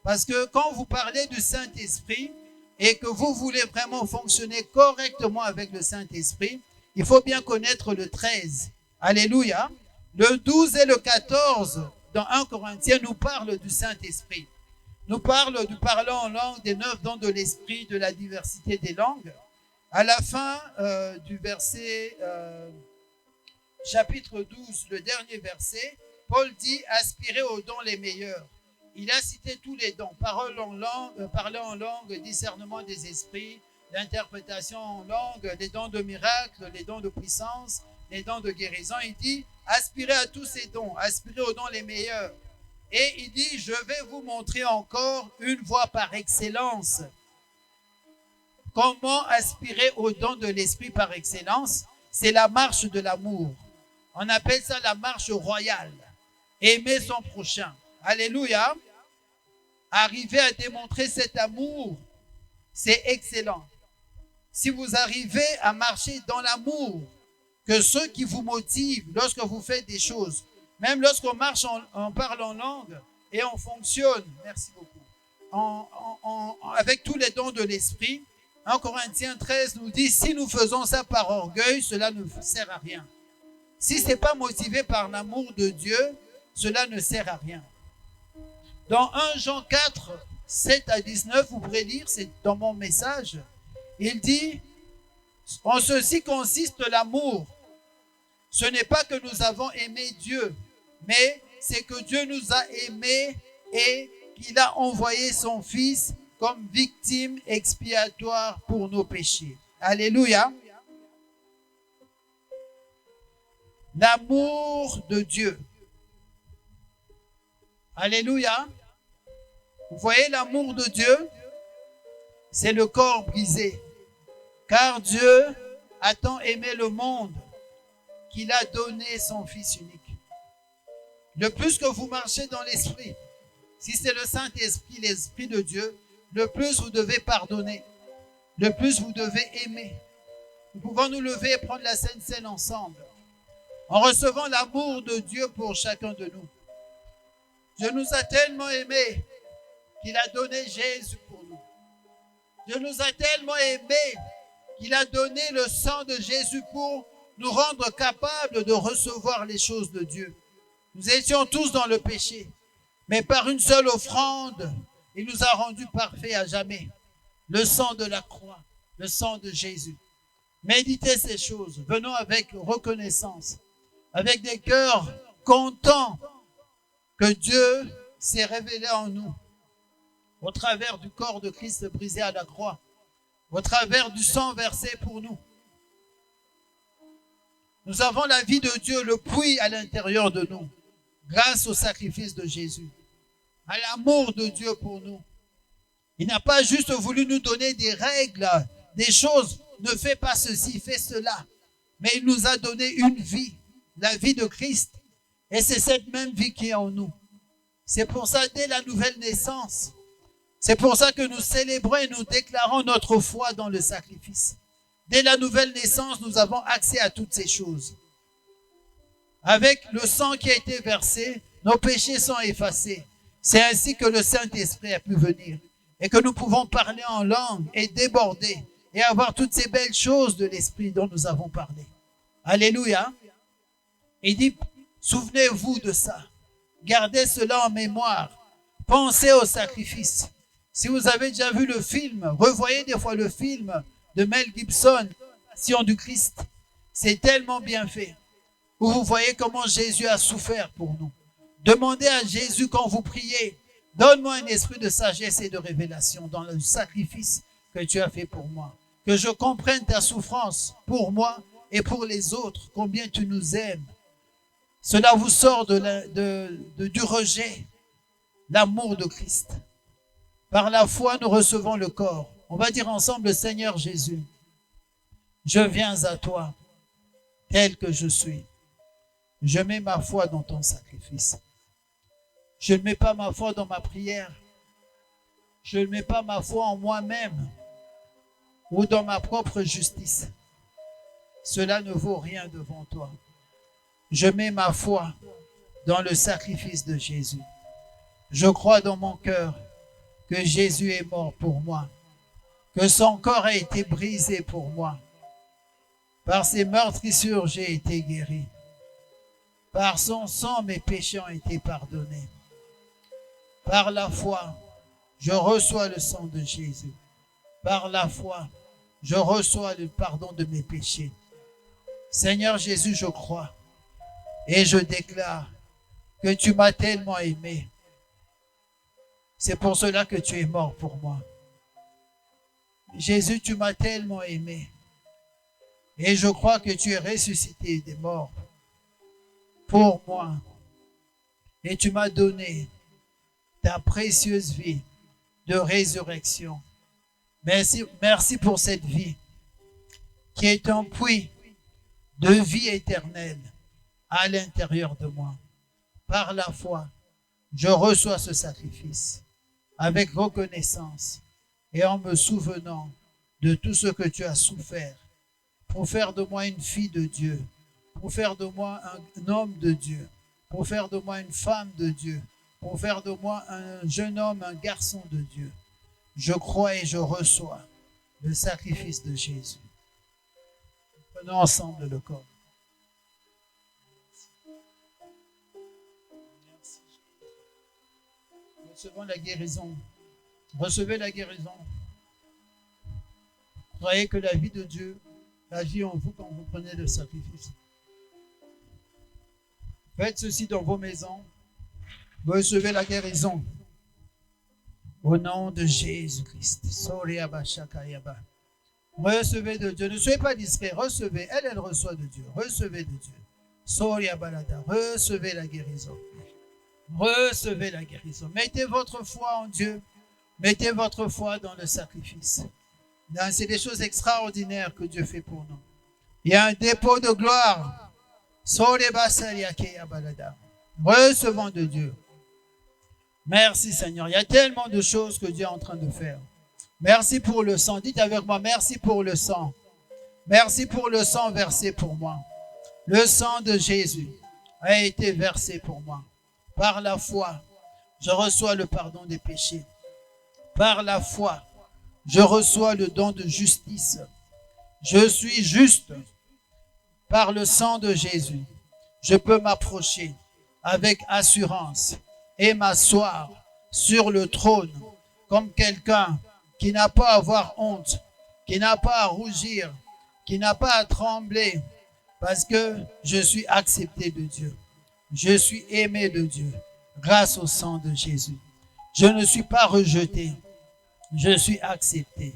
Parce que quand vous parlez du Saint-Esprit et que vous voulez vraiment fonctionner correctement avec le Saint-Esprit, il faut bien connaître le 13. Alléluia. Le 12 et le 14 dans 1 Corinthiens nous parlent du Saint-Esprit. Nous parlent du parlant en langue, des 9 dons de l'Esprit, de la diversité des langues. À la fin du verset chapitre 12, le dernier verset, Paul dit « Aspirez aux dons les meilleurs ». Il a cité tous les dons, parler en langue, discernement des esprits, l'interprétation en langue, les dons de miracle, les dons de puissance, les dons de guérison. Il dit « Aspirez à tous ces dons, aspirez aux dons les meilleurs ». Et il dit « Je vais vous montrer encore une voie par excellence ». Comment aspirer aux dons de l'esprit par excellence? C'est la marche de l'amour. On appelle ça la marche royale. Aimer son prochain. Alléluia. Arriver à démontrer cet amour, c'est excellent. Si vous arrivez à marcher dans l'amour, que ceux qui vous motivent lorsque vous faites des choses, même lorsqu'on marche, on parle en langue et on fonctionne, merci beaucoup, avec tous les dons de l'esprit, 1 Corinthiens 13 nous dit, si nous faisons ça par orgueil, cela ne sert à rien. Si ce n'est pas motivé par l'amour de Dieu, cela ne sert à rien. Dans 1 Jean 4, 7 à 19, vous pourrez lire, c'est dans mon message, il dit, en ceci consiste l'amour. Ce n'est pas que nous avons aimé Dieu, mais c'est que Dieu nous a aimés et qu'il a envoyé son Fils comme victime expiatoire pour nos péchés. Alléluia. L'amour de Dieu. Alléluia. Vous voyez l'amour de Dieu? C'est le corps brisé. Car Dieu a tant aimé le monde qu'il a donné son Fils unique. Le plus que vous marchez dans l'Esprit, si c'est le Saint-Esprit, l'Esprit de Dieu, le plus vous devez pardonner, le plus vous devez aimer. Nous pouvons nous lever et prendre la Sainte Seine ensemble, en recevant l'amour de Dieu pour chacun de nous. Dieu nous a tellement aimés qu'il a donné Jésus pour nous. Dieu nous a tellement aimés qu'il a donné le sang de Jésus pour nous rendre capables de recevoir les choses de Dieu. Nous étions tous dans le péché, mais par une seule offrande, il nous a rendus parfaits à jamais. Le sang de la croix, le sang de Jésus. Méditez ces choses. Venons avec reconnaissance, avec des cœurs contents que Dieu s'est révélé en nous au travers du corps de Christ brisé à la croix, au travers du sang versé pour nous. Nous avons la vie de Dieu, le puits à l'intérieur de nous, grâce au sacrifice de Jésus, à l'amour de Dieu pour nous. Il n'a pas juste voulu nous donner des règles, des choses, ne fais pas ceci, fais cela, mais il nous a donné une vie, la vie de Christ, et c'est cette même vie qui est en nous. C'est pour ça, dès la nouvelle naissance, c'est pour ça que nous célébrons et nous déclarons notre foi dans le sacrifice. Dès la nouvelle naissance, nous avons accès à toutes ces choses. Avec le sang qui a été versé, nos péchés sont effacés. C'est ainsi que le Saint-Esprit a pu venir et que nous pouvons parler en langue et déborder et avoir toutes ces belles choses de l'Esprit dont nous avons parlé. Alléluia. Il dit, souvenez-vous de ça. Gardez cela en mémoire. Pensez au sacrifice. Si vous avez déjà vu le film, revoyez des fois le film de Mel Gibson, Passion du Christ. C'est tellement bien fait. Où vous voyez comment Jésus a souffert pour nous. Demandez à Jésus quand vous priez, donne-moi un esprit de sagesse et de révélation dans le sacrifice que tu as fait pour moi. Que je comprenne ta souffrance pour moi et pour les autres, combien tu nous aimes. Cela vous sort du rejet, l'amour de Christ. Par la foi, nous recevons le corps. On va dire ensemble, Seigneur Jésus, je viens à toi tel que je suis. Je mets ma foi dans ton sacrifice. Je ne mets pas ma foi dans ma prière. Je ne mets pas ma foi en moi-même ou dans ma propre justice. Cela ne vaut rien devant toi. Je mets ma foi dans le sacrifice de Jésus. Je crois dans mon cœur que Jésus est mort pour moi, que son corps a été brisé pour moi. Par ses meurtrissures, j'ai été guéri. Par son sang, mes péchés ont été pardonnés. Par la foi, je reçois le sang de Jésus. Par la foi, je reçois le pardon de mes péchés. Seigneur Jésus, je crois et je déclare que tu m'as tellement aimé. C'est pour cela que tu es mort pour moi. Jésus, tu m'as tellement aimé. Et je crois que tu es ressuscité des morts pour moi. Et tu m'as donné ta précieuse vie de résurrection. Merci pour cette vie qui est un puits de vie éternelle à l'intérieur de moi. Par la foi, je reçois ce sacrifice avec reconnaissance et en me souvenant de tout ce que tu as souffert pour faire de moi une fille de Dieu, pour faire de moi un homme de Dieu, pour faire de moi une femme de Dieu, pour faire de moi un jeune homme, un garçon de Dieu. Je crois et je reçois le sacrifice de Jésus. Prenons ensemble le corps. Merci. Recevons la guérison. Recevez la guérison. Croyez que la vie de Dieu agit en vous quand vous prenez le sacrifice. Faites ceci dans vos maisons. Recevez la guérison. Au nom de Jésus-Christ. Recevez de Dieu. Ne soyez pas discret. Recevez. Elle reçoit de Dieu. Recevez de Dieu. Recevez la guérison. Recevez la guérison. Mettez votre foi en Dieu. Mettez votre foi dans le sacrifice. C'est des choses extraordinaires que Dieu fait pour nous. Il y a un dépôt de gloire. Recevons de Dieu. Merci Seigneur. Il y a tellement de choses que Dieu est en train de faire. Merci pour le sang. Dites avec moi, merci pour le sang. Merci pour le sang versé pour moi. Le sang de Jésus a été versé pour moi. Par la foi, je reçois le pardon des péchés. Par la foi, je reçois le don de justice. Je suis juste. Par le sang de Jésus, je peux m'approcher avec assurance et m'asseoir sur le trône comme quelqu'un qui n'a pas à avoir honte, qui n'a pas à rougir, qui n'a pas à trembler, parce que je suis accepté de Dieu. Je suis aimé de Dieu grâce au sang de Jésus. Je ne suis pas rejeté, je suis accepté.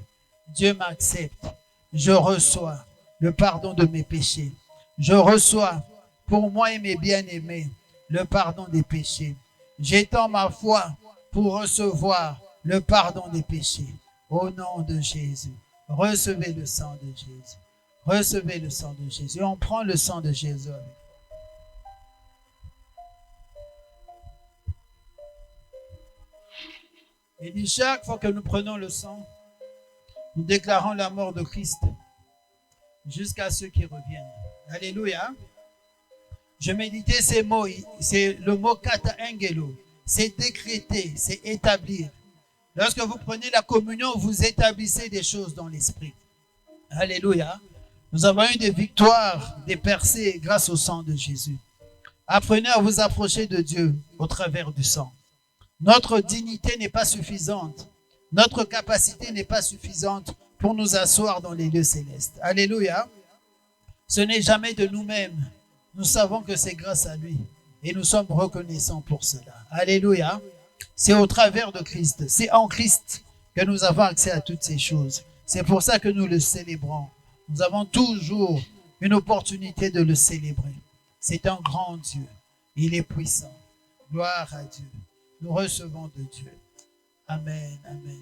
Dieu m'accepte. Je reçois le pardon de mes péchés. Je reçois pour moi et mes bien-aimés le pardon des péchés. J'étends ma foi pour recevoir le pardon des péchés. Au nom de Jésus, recevez le sang de Jésus. Recevez le sang de Jésus. On prend le sang de Jésus. Et dit, chaque fois que nous prenons le sang, nous déclarons la mort de Christ jusqu'à ceux qui reviennent. Alléluia. Je méditais ces mots, c'est le mot kata engelo. C'est décréter, c'est établir. Lorsque vous prenez la communion, vous établissez des choses dans l'esprit. Alléluia. Nous avons eu des victoires, des percées grâce au sang de Jésus. Apprenez à vous approcher de Dieu au travers du sang. Notre dignité n'est pas suffisante. Notre capacité n'est pas suffisante pour nous asseoir dans les lieux célestes. Alléluia. Ce n'est jamais de nous-mêmes. Nous savons que c'est grâce à lui. Et nous sommes reconnaissants pour cela. Alléluia. C'est au travers de Christ. C'est en Christ que nous avons accès à toutes ces choses. C'est pour ça que nous le célébrons. Nous avons toujours une opportunité de le célébrer. C'est un grand Dieu. Il est puissant. Gloire à Dieu. Nous recevons de Dieu. Amen. Amen.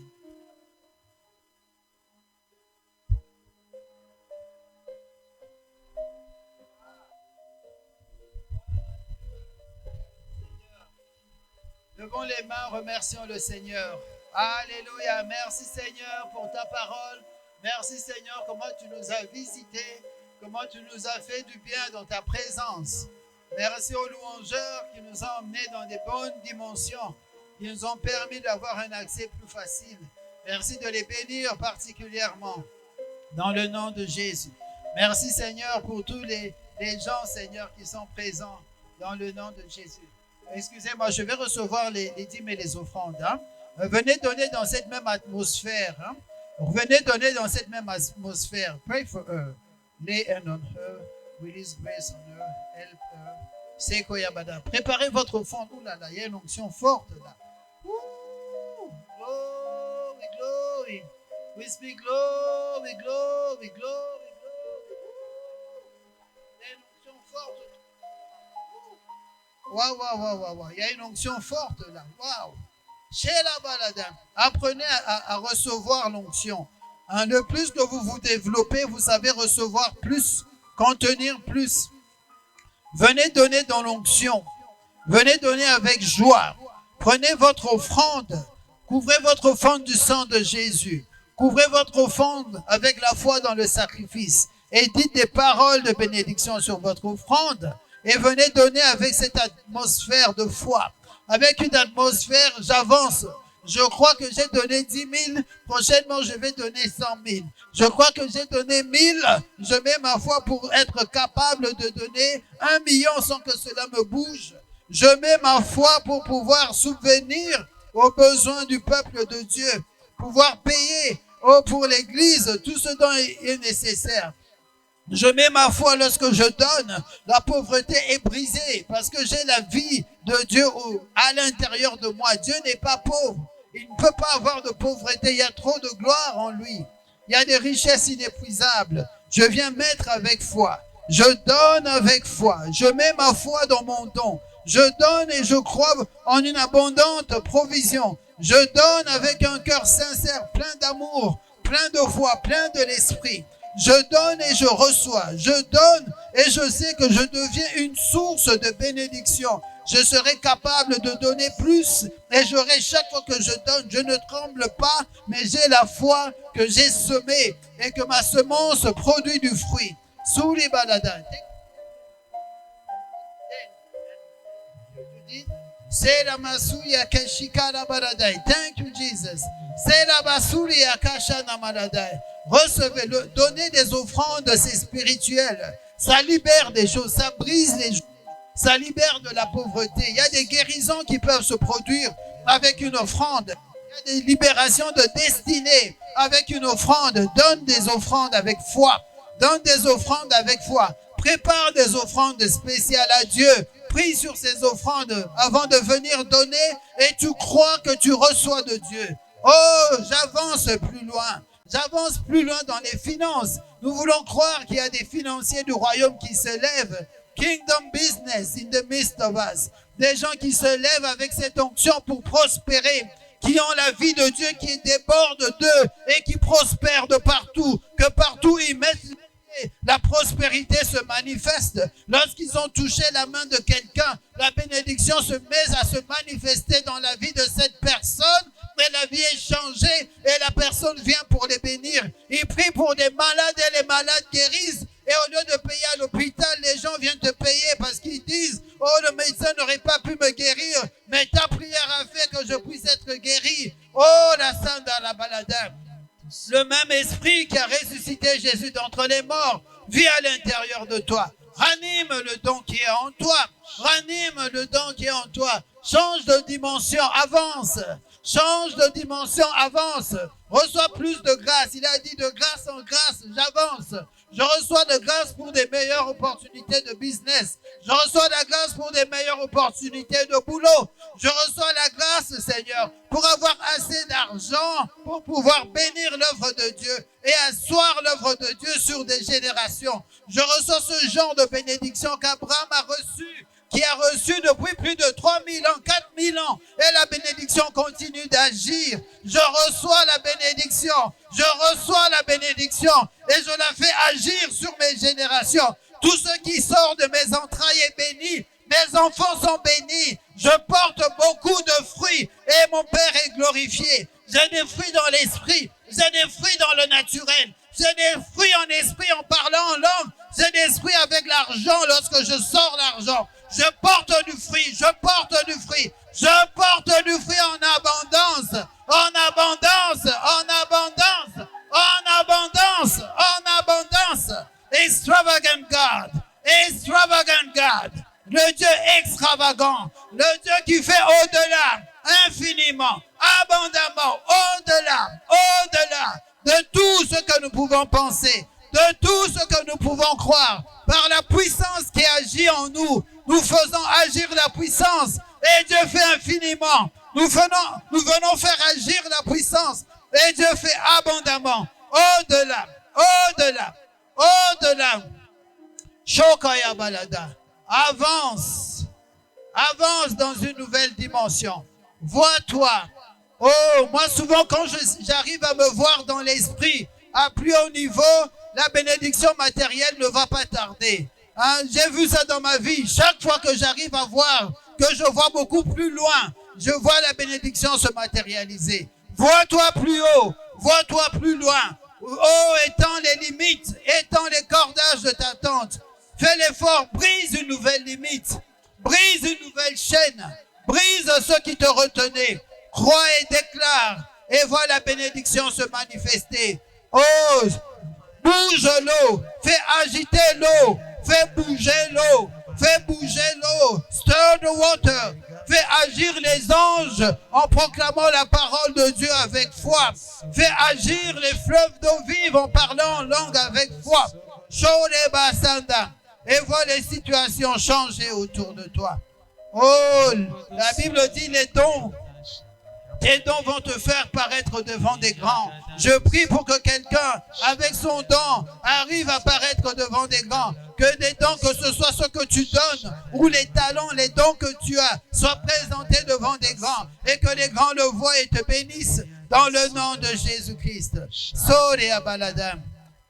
Levons les mains, remercions le Seigneur. Alléluia. Merci Seigneur pour ta parole. Merci Seigneur, comment tu nous as visités, comment tu nous as fait du bien dans ta présence. Merci aux louangeurs qui nous ont emmenés dans des bonnes dimensions, qui nous ont permis d'avoir un accès plus facile. Merci de les bénir particulièrement dans le nom de Jésus. Merci Seigneur pour tous les gens, Seigneur, qui sont présents dans le nom de Jésus. Excusez-moi, je vais recevoir les dîmes et les offrandes. Hein. Venez donner dans cette même atmosphère. Hein. Venez donner dans cette même atmosphère. Pray for her. Lay hand on her. Release grace on her. Help her. Seko Yabada. Préparez votre offrande. Ouh là là, il y a une onction forte là. Ouh, glory, glory. We speak glory, glory, glory, glory. Il y a une onction forte. Waouh, waouh, waouh, waouh, waouh. Il y a une onction forte là. Waouh. Chez la balade. Apprenez à recevoir l'onction. Hein, le plus que vous vous développez, vous savez recevoir plus, contenir plus. Venez donner dans l'onction. Venez donner avec joie. Prenez votre offrande. Couvrez votre offrande du sang de Jésus. Couvrez votre offrande avec la foi dans le sacrifice. Et dites des paroles de bénédiction sur votre offrande. Et venez donner avec cette atmosphère de foi. Avec une atmosphère, j'avance. Je crois que j'ai donné 10 000. Prochainement, je vais donner 100 000. Je crois que j'ai donné 1000. Je mets ma foi pour être capable de donner 1 million sans que cela me bouge. Je mets ma foi pour pouvoir subvenir aux besoins du peuple de Dieu. Pouvoir payer pour l'Église tout ce dont est nécessaire. Je mets ma foi lorsque je donne. La pauvreté est brisée parce que j'ai la vie de Dieu à l'intérieur de moi. Dieu n'est pas pauvre. Il ne peut pas avoir de pauvreté. Il y a trop de gloire en lui. Il y a des richesses inépuisables. Je viens mettre avec foi. Je donne avec foi. Je mets ma foi dans mon don. Je donne et je crois en une abondante provision. Je donne avec un cœur sincère, plein d'amour, plein de foi, plein de l'esprit. Je donne et je reçois. Je donne et je sais que je deviens une source de bénédiction. Je serai capable de donner plus et j'aurai chaque fois que je donne, je ne tremble pas, mais j'ai la foi que j'ai semée et que ma semence produit du fruit. Sous les baladas. C'est la masuya keshikara baradai. Thank you, Jesus. C'est la masuya kashana maladai. Recevez-le, donnez des offrandes, c'est spirituel. Ça libère des choses, ça brise les choses, ça libère de la pauvreté. Il y a des guérisons qui peuvent se produire avec une offrande. Il y a des libérations de destinée avec une offrande. Donne des offrandes avec foi. Donne des offrandes avec foi. Prépare des offrandes spéciales à Dieu. Prie sur ces offrandes avant de venir donner et tu crois que tu reçois de Dieu. Oh, j'avance plus loin. J'avance plus loin dans les finances. Nous voulons croire qu'il y a des financiers du royaume qui se lèvent. Kingdom business in the midst of us. Des gens qui se lèvent avec cette onction pour prospérer, qui ont la vie de Dieu qui déborde d'eux et qui prospèrent de partout. Que partout ils mettent la prospérité se manifeste. Lorsqu'ils ont touché la main de quelqu'un, la bénédiction se met à se manifester dans la vie de cette personne. Et la vie est changée et la personne vient pour les bénir. Ils prient pour des malades et les malades guérissent. Et au lieu de payer à l'hôpital, les gens viennent te payer parce qu'ils disent « Oh, le médecin n'aurait pas pu me guérir, mais ta prière a fait que je puisse être guéri. » Oh, la sanda, la balada. Le même esprit qui a ressuscité Jésus d'entre les morts vit à l'intérieur de toi. Ranime le don qui est en toi. Ranime le don qui est en toi. Change de dimension, avance. Change de dimension, avance. Reçois plus de grâce. Il a dit de grâce en grâce, j'avance. Je reçois de grâce pour des meilleures opportunités de business. Je reçois la grâce pour des meilleures opportunités de boulot. Je reçois la grâce, Seigneur, pour avoir assez d'argent pour pouvoir bénir l'œuvre de Dieu et asseoir l'œuvre de Dieu sur des générations. Je reçois ce genre de bénédiction qu'Abraham a reçu, qui a reçu depuis plus de 3000 ans, 4000 ans. Et la bénédiction continue d'agir. Je reçois la bénédiction. Je reçois la bénédiction. Et je la fais agir sur mes générations. Tout ce qui sort de mes entrailles est béni. Mes enfants sont bénis. Je porte beaucoup de fruits. Et mon Père est glorifié. J'ai des fruits dans l'esprit. J'ai des fruits dans le naturel. l'argent, lorsque je sors l'argent, je porte du fruit, je porte du fruit, je porte du fruit en abondance, en abondance, en abondance, en abondance, en abondance. Extravagant God, extravagant God, le Dieu extravagant, le Dieu qui fait au-delà, infiniment, abondamment, au-delà, au-delà de tout ce que nous pouvons penser, de tout ce que nous pouvons croire, par la puissance qui agit en nous. Nous faisons agir la puissance et Dieu fait infiniment. Nous venons faire agir la puissance et Dieu fait abondamment, au-delà, au-delà, au-delà. Shokaya Balada, avance, avance dans une nouvelle dimension. Vois-toi. Oh, moi souvent quand j'arrive à me voir dans l'esprit, à plus haut niveau, la bénédiction matérielle ne va pas tarder. Hein, j'ai vu ça dans ma vie. Chaque fois que j'arrive à voir, que je vois beaucoup plus loin, je vois la bénédiction se matérialiser. Vois-toi plus haut, vois-toi plus loin. Oh, étends les limites, étends les cordages de ta tente. Fais l'effort, brise une nouvelle limite, brise une nouvelle chaîne, brise ce qui te retenait. Crois et déclare et vois la bénédiction se manifester. Oh, bouge l'eau, fais agiter l'eau, fais bouger l'eau, fais bouger l'eau. Stir the water, fais agir les anges en proclamant la parole de Dieu avec foi. Fais agir les fleuves d'eau vive en parlant en langue avec foi. Shore basanda. Et vois les situations changer autour de toi. Oh, la Bible dit les dons. Tes dons vont te faire paraître devant des grands. Je prie pour que quelqu'un, avec son don, arrive à paraître devant des grands. Que des dons, que ce soit ce que tu donnes, ou les talents, les dons que tu as, soient présentés devant des grands. Et que les grands le voient et te bénissent dans le nom de Jésus-Christ. Sore Abaladam.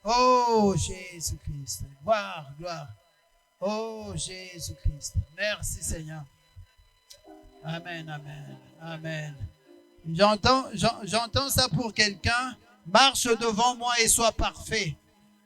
Oh, Jésus-Christ. Gloire, gloire. Oh, Jésus-Christ. Merci, Seigneur. Amen, amen, amen. J'entends ça pour quelqu'un. Marche devant moi et sois parfait.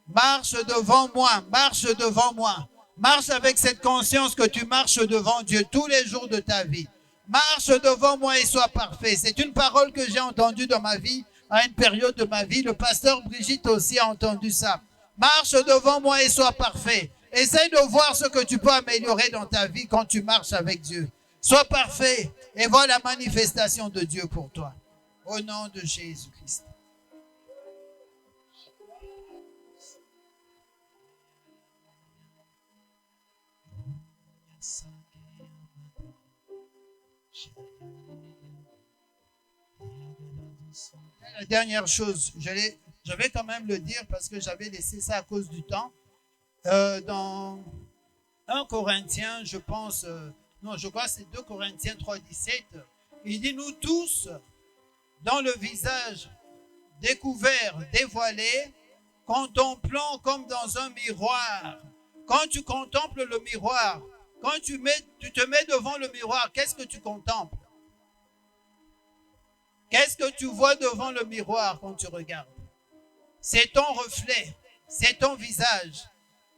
Marche devant moi, marche devant moi. Marche avec cette conscience que tu marches devant Dieu tous les jours de ta vie. Marche devant moi et sois parfait. C'est une parole que j'ai entendue dans ma vie, à une période de ma vie. Le pasteur Brigitte aussi a entendu ça. Marche devant moi et sois parfait. Essaye de voir ce que tu peux améliorer dans ta vie quand tu marches avec Dieu. Sois parfait et vois la manifestation de Dieu pour toi. Au nom de Jésus-Christ. La dernière chose, je vais quand même le dire parce que j'avais laissé ça à cause du temps. Dans 1 Corinthiens, je pense... je crois que c'est 2 Corinthiens 3,17. Il dit, nous tous, dans le visage découvert, dévoilé, contemplons comme dans un miroir. Quand tu contemples le miroir, quand tu te mets devant le miroir, qu'est-ce que tu contemples? Qu'est-ce que tu vois devant le miroir quand tu regardes? C'est ton reflet, c'est ton visage.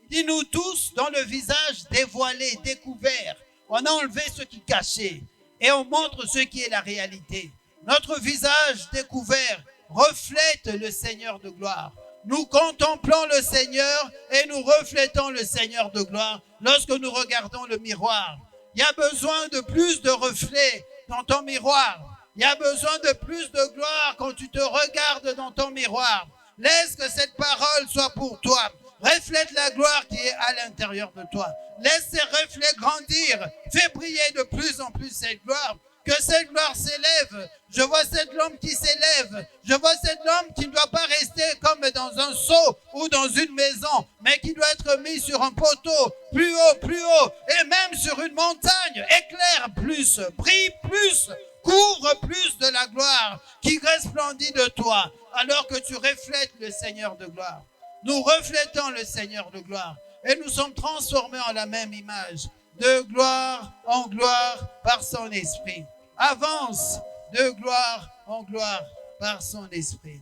Il dit, nous tous, dans le visage dévoilé, découvert, on a enlevé ce qui cachait et on montre ce qui est la réalité. Notre visage découvert reflète le Seigneur de gloire. Nous contemplons le Seigneur et nous reflétons le Seigneur de gloire lorsque nous regardons le miroir. Il y a besoin de plus de reflets dans ton miroir. Il y a besoin de plus de gloire quand tu te regardes dans ton miroir. Laisse que cette parole soit pour toi. Reflète la gloire qui est à l'intérieur de toi. Laisse ces reflets grandir. Fais briller de plus en plus cette gloire. Que cette gloire s'élève. Je vois cette lampe qui s'élève. Je vois cette lampe qui ne doit pas rester comme dans un seau ou dans une maison, mais qui doit être mise sur un poteau, plus haut, et même sur une montagne. Éclaire plus, brille plus, couvre plus de la gloire qui resplendit de toi, alors que tu reflètes le Seigneur de gloire. Nous reflétons le Seigneur de gloire et nous sommes transformés en la même image, de gloire en gloire par son esprit. Avance de gloire en gloire par son esprit.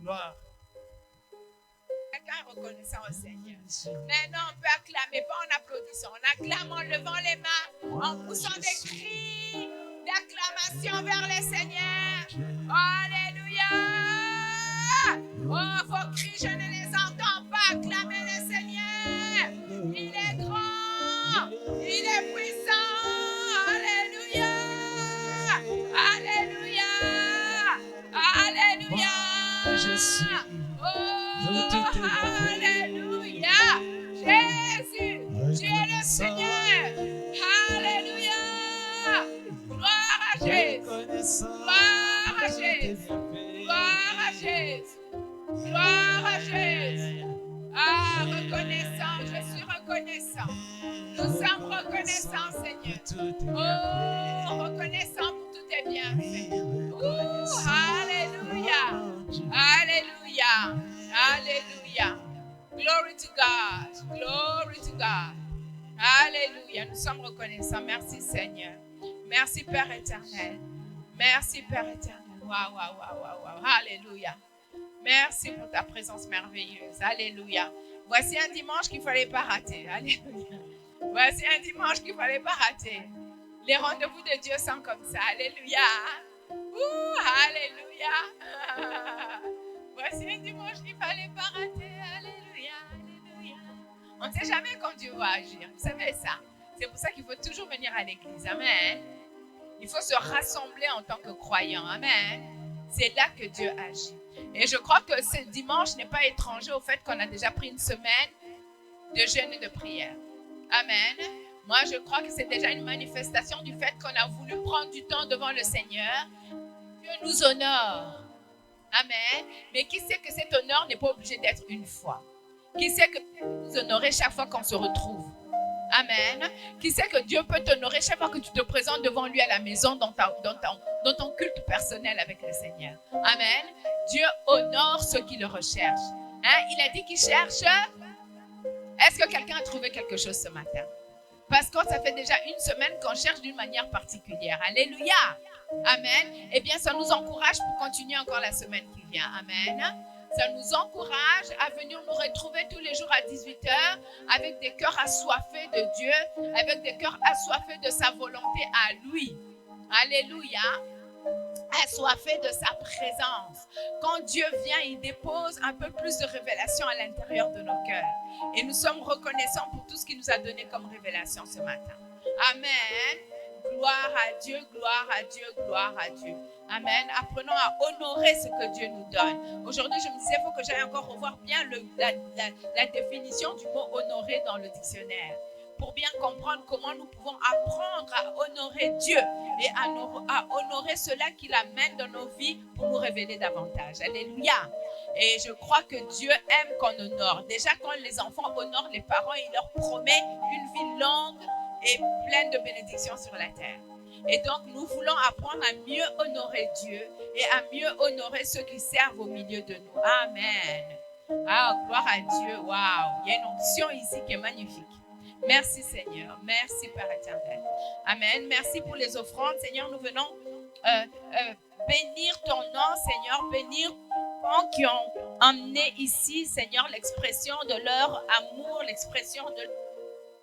Gloire. quelqu'un est reconnaissant au Seigneur? Maintenant, on peut acclamer, pas en applaudissant. On acclame en levant les mains, en poussant des cris d'acclamation vers le Seigneur. Alléluia! Oh, vos cris, je ne les entends pas. Acclamez le Seigneur. Il est grand. Il est puissant. Alléluia! Alléluia! Alléluia! Oh, alléluia! Jésus, tu es le Seigneur. Alléluia! Gloire à Jésus. Gloire à Jésus. Gloire à Jésus. Gloire à Jésus. Ah, reconnaissant, je suis reconnaissant. Nous sommes reconnaissants, Seigneur. Oh, reconnaissant pour tous tes bienfaits. Oh, alléluia. Alléluia. Alléluia. Glory to God. Glory to God. Alléluia. Nous sommes reconnaissants. Merci, Seigneur. Merci, Père éternel. Merci, Père éternel. Waouh, waouh, waouh, waouh. Alléluia. Merci pour ta présence merveilleuse. Alléluia. Voici un dimanche qu'il ne fallait pas rater. Alléluia. Voici un dimanche qu'il ne fallait pas rater. Les rendez-vous de Dieu sont comme ça. Alléluia. Alléluia. Voici un dimanche qu'il ne fallait pas rater. Alléluia. Alléluia. On ne sait jamais quand Dieu va agir. Vous savez ça. C'est pour ça qu'il faut toujours venir à l'église. Amen. Il faut se rassembler en tant que croyant. Amen. C'est là que Dieu agit. Et je crois que ce dimanche n'est pas étranger au fait qu'on a déjà pris une semaine de jeûne et de prière. Amen. Moi, je crois que c'est déjà une manifestation du fait qu'on a voulu prendre du temps devant le Seigneur. Dieu nous honore. Amen. Mais qui sait que cet honneur n'est pas obligé d'être une fois? Qui sait que Dieu peut nous honorer chaque fois qu'on se retrouve? Amen. Qui sait que Dieu peut t'honorer chaque fois que tu te présentes devant lui à la maison dans ton culte personnel avec le Seigneur. Amen. Dieu honore ceux qui le recherchent. Il a dit qu'il cherche. Est-ce que quelqu'un a trouvé quelque chose ce matin? Parce que ça fait déjà une semaine qu'on cherche d'une manière particulière. Alléluia. Amen. Eh bien, ça nous encourage pour continuer encore la semaine qui vient. Amen. Ça nous encourage à venir nous retrouver tous les jours à 18h avec des cœurs assoiffés de Dieu, avec des cœurs assoiffés de sa volonté à lui. Alléluia. Assoiffés de sa présence. Quand Dieu vient, il dépose un peu plus de révélation à l'intérieur de nos cœurs. Et nous sommes reconnaissants pour tout ce qu'il nous a donné comme révélation ce matin. Amen. Gloire à Dieu, gloire à Dieu, gloire à Dieu. Amen. Apprenons à honorer ce que Dieu nous donne. Aujourd'hui, je me disais, il faut que j'aille encore revoir bien la définition du mot honorer dans le dictionnaire, pour bien comprendre comment nous pouvons apprendre à honorer Dieu et à honorer cela qu'il amène dans nos vies pour nous révéler davantage. Alléluia. Et je crois que Dieu aime qu'on honore. Déjà, quand les enfants honorent les parents, il leur promet une vie longue et pleine de bénédictions sur la terre. Et donc, nous voulons apprendre à mieux honorer Dieu et à mieux honorer ceux qui servent au milieu de nous. Amen. Ah, gloire à Dieu. Waouh. Il y a une onction ici qui est magnifique. Merci Seigneur. Merci Père éternel. Amen. Merci pour les offrandes. Seigneur, nous venons bénir ton nom, Seigneur. Bénir ceux qui ont emmené ici, Seigneur, l'expression de leur amour, l'expression de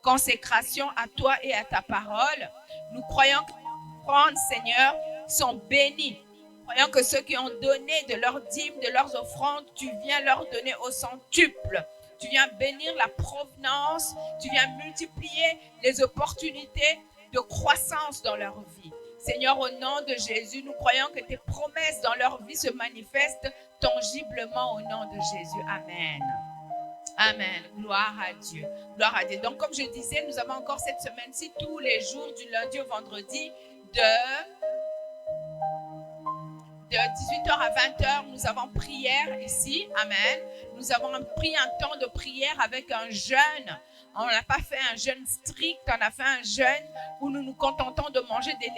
consécration à toi et à ta parole. Nous croyons que les offrandes, Seigneur, sont bénies. Nous croyons que ceux qui ont donné de leurs dîmes, de leurs offrandes, tu viens leur donner au centuple. Tu viens bénir la provenance, tu viens multiplier les opportunités de croissance dans leur vie. Seigneur, au nom de Jésus, nous croyons que tes promesses dans leur vie se manifestent tangiblement au nom de Jésus. Amen. Amen. Gloire à Dieu. Gloire à Dieu. Donc, comme je disais, nous avons encore cette semaine-ci, tous les jours, du lundi au vendredi, de 18h à 20h, nous avons prière ici. Amen. Nous avons pris un temps de prière avec un jeûne. On n'a pas fait un jeûne strict, on a fait un jeûne où nous nous contentons de manger des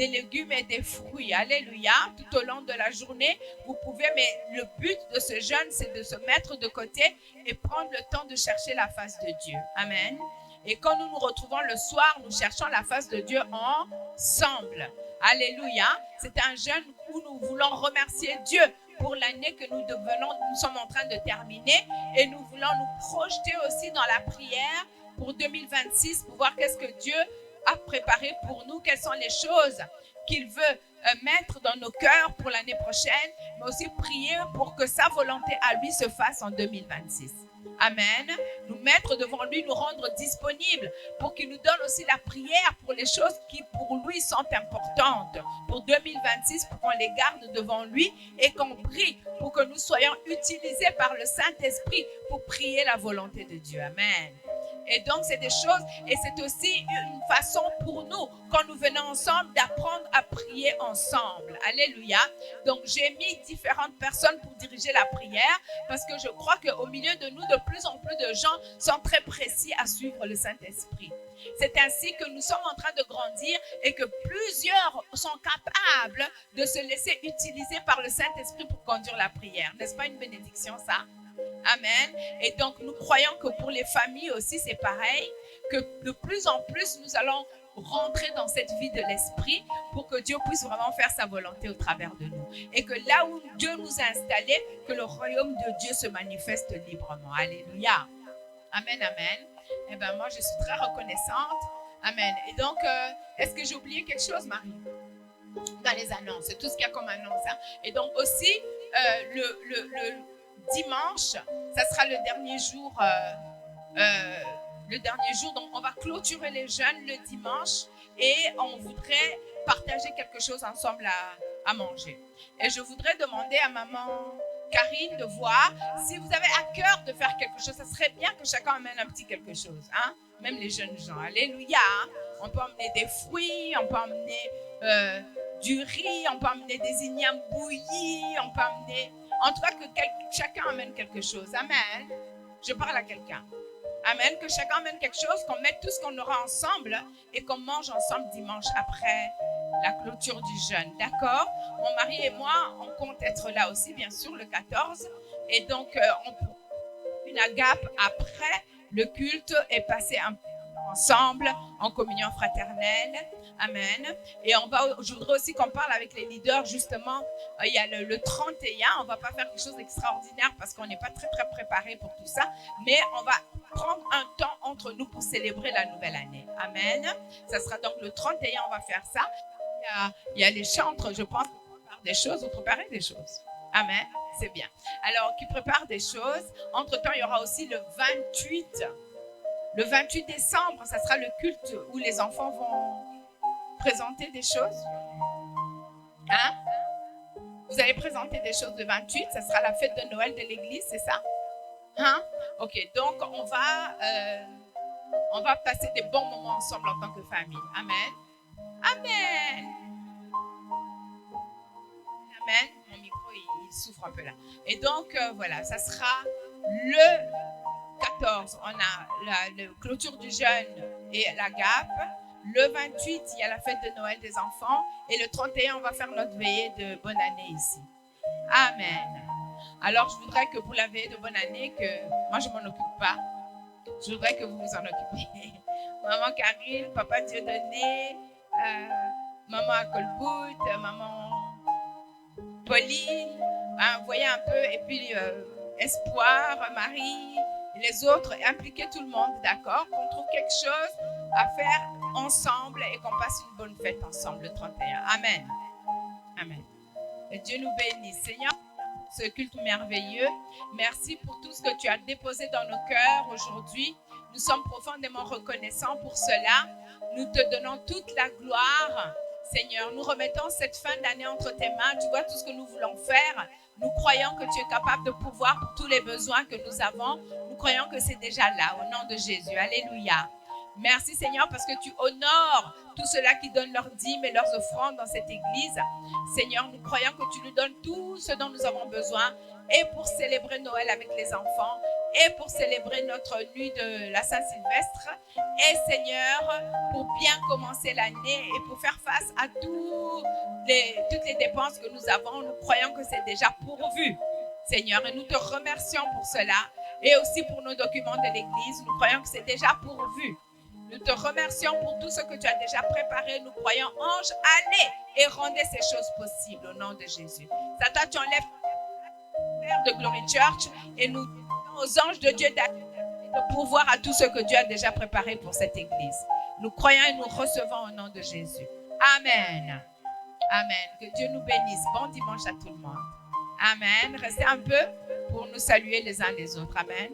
légumes et des fruits. Alléluia. Tout au long de la journée, vous pouvez, mais le but de ce jeûne, c'est de se mettre de côté et prendre le temps de chercher la face de Dieu. Amen. Et quand nous nous retrouvons le soir, nous cherchons la face de Dieu ensemble. Alléluia. C'est un jeûne où nous voulons remercier Dieu pour l'année que nous sommes en train de terminer et nous voulons nous projeter aussi dans la prière pour 2026 pour voir qu'est-ce que Dieu a préparé pour nous, quelles sont les choses qu'il veut mettre dans nos cœurs pour l'année prochaine, mais aussi prier pour que sa volonté à lui se fasse en 2026. Amen. Nous mettre devant lui, nous rendre disponibles pour qu'il nous donne aussi la prière pour les choses qui pour lui sont importantes. Pour 2026, pour qu'on les garde devant lui et qu'on prie pour que nous soyons utilisés par le Saint-Esprit pour prier la volonté de Dieu. Amen. Et donc, c'est des choses, et c'est aussi une façon pour nous, quand nous venons ensemble, d'apprendre à prier ensemble. Alléluia. Donc, j'ai mis différentes personnes pour diriger la prière, parce que je crois qu'au milieu de nous, de plus en plus de gens sont très précis à suivre le Saint-Esprit. C'est ainsi que nous sommes en train de grandir et que plusieurs sont capables de se laisser utiliser par le Saint-Esprit pour conduire la prière. N'est-ce pas une bénédiction, ça? Amen. Et donc, nous croyons que pour les familles aussi, c'est pareil, que de plus en plus, nous allons rentrer dans cette vie de l'esprit pour que Dieu puisse vraiment faire sa volonté au travers de nous. Et que là où Dieu nous a installés, que le royaume de Dieu se manifeste librement. Alléluia. Amen, amen. Eh bien, moi, je suis très reconnaissante. Amen. Et donc, est-ce que j'ai oublié quelque chose, Marie? Dans les annonces, c'est tout ce qu'il y a comme annonce. Hein? Et donc aussi, le dimanche, ça sera le dernier jour. Donc on va clôturer les jeunes le dimanche et on voudrait partager quelque chose ensemble à manger. Et je voudrais demander à maman Karine de voir si vous avez à cœur de faire quelque chose. Ça serait bien que chacun amène un petit quelque chose, hein? Même les jeunes gens. Alléluia. On peut emmener des fruits, on peut emmener du riz, on peut emmener des ignames bouillis, on peut emmener... En tout cas, que chacun amène quelque chose. Amen. Je parle à quelqu'un. Amen. Que chacun amène quelque chose, qu'on mette tout ce qu'on aura ensemble et qu'on mange ensemble dimanche après la clôture du jeûne. D'accord? Mon mari et moi, on compte être là aussi, bien sûr, le 14. Et donc, on prend une agape après le culte et passer un peu ensemble en communion fraternelle. Amen. Et je voudrais aussi qu'on parle avec les leaders, justement. Il y a le 31, on ne va pas faire quelque chose d'extraordinaire parce qu'on n'est pas très, très préparé pour tout ça, mais on va prendre un temps entre nous pour célébrer la nouvelle année. Amen. Ça sera donc le 31, on va faire ça. Il y a les chantres, je pense, qui préparent des choses, vous préparez des choses. Amen. C'est bien. Alors, qui préparent des choses. Entre-temps, il y aura aussi le 28. Le 28 décembre, ça sera le culte où les enfants vont présenter des choses. Hein? Vous allez présenter des choses le 28, ça sera la fête de Noël de l'église, c'est ça? Hein? Ok, donc on va passer des bons moments ensemble en tant que famille. Amen. Amen. Amen. Mon micro, il souffre un peu là. Et donc, voilà, ça sera le 14, on a la clôture du jeûne et la gape. Le 28, il y a la fête de Noël des enfants. Et le 31, on va faire notre veillée de bonne année ici. Amen. Alors, je voudrais que pour la veillée de bonne année, que moi, je ne m'en occupe pas. Je voudrais que vous vous en occupiez. Maman Karine, papa Dieudonné, maman Acolbout, maman Pauline, hein, voyez un peu. Et puis, Espoir, Marie, et les autres, impliquez tout le monde, d'accord? Qu'on trouve quelque chose à faire ensemble et qu'on passe une bonne fête ensemble le 31. Amen. Amen. Et Dieu nous bénisse. Seigneur, ce culte merveilleux, merci pour tout ce que tu as déposé dans nos cœurs aujourd'hui. Nous sommes profondément reconnaissants pour cela. Nous te donnons toute la gloire. Seigneur, nous remettons cette fin d'année entre tes mains. Tu vois tout ce que nous voulons faire. Nous croyons que tu es capable de pouvoir pour tous les besoins que nous avons. Nous croyons que c'est déjà là, au nom de Jésus. Alléluia. Merci Seigneur parce que tu honores tous ceux-là qui donnent leurs dîmes et leurs offrandes dans cette église. Seigneur, nous croyons que tu nous donnes tout ce dont nous avons besoin et pour célébrer Noël avec les enfants et pour célébrer notre nuit de la Saint-Sylvestre et Seigneur, pour bien commencer l'année et pour faire face à toutes les dépenses que nous avons, nous croyons que c'est déjà pourvu, Seigneur, et nous te remercions pour cela et aussi pour nos documents de l'église. Nous croyons que c'est déjà pourvu. Nous te remercions pour tout ce que tu as déjà préparé. Nous croyons, ange, allez et rendez ces choses possibles au nom de Jésus. Satan, tu enlèves prière de Glory Church et nous disons aux anges de Dieu d'agir et de pourvoir à tout ce que Dieu a déjà préparé pour cette église. Nous croyons et nous recevons au nom de Jésus. Amen. Amen. Que Dieu nous bénisse. Bon dimanche à tout le monde. Amen. Restez un peu pour nous saluer les uns les autres. Amen.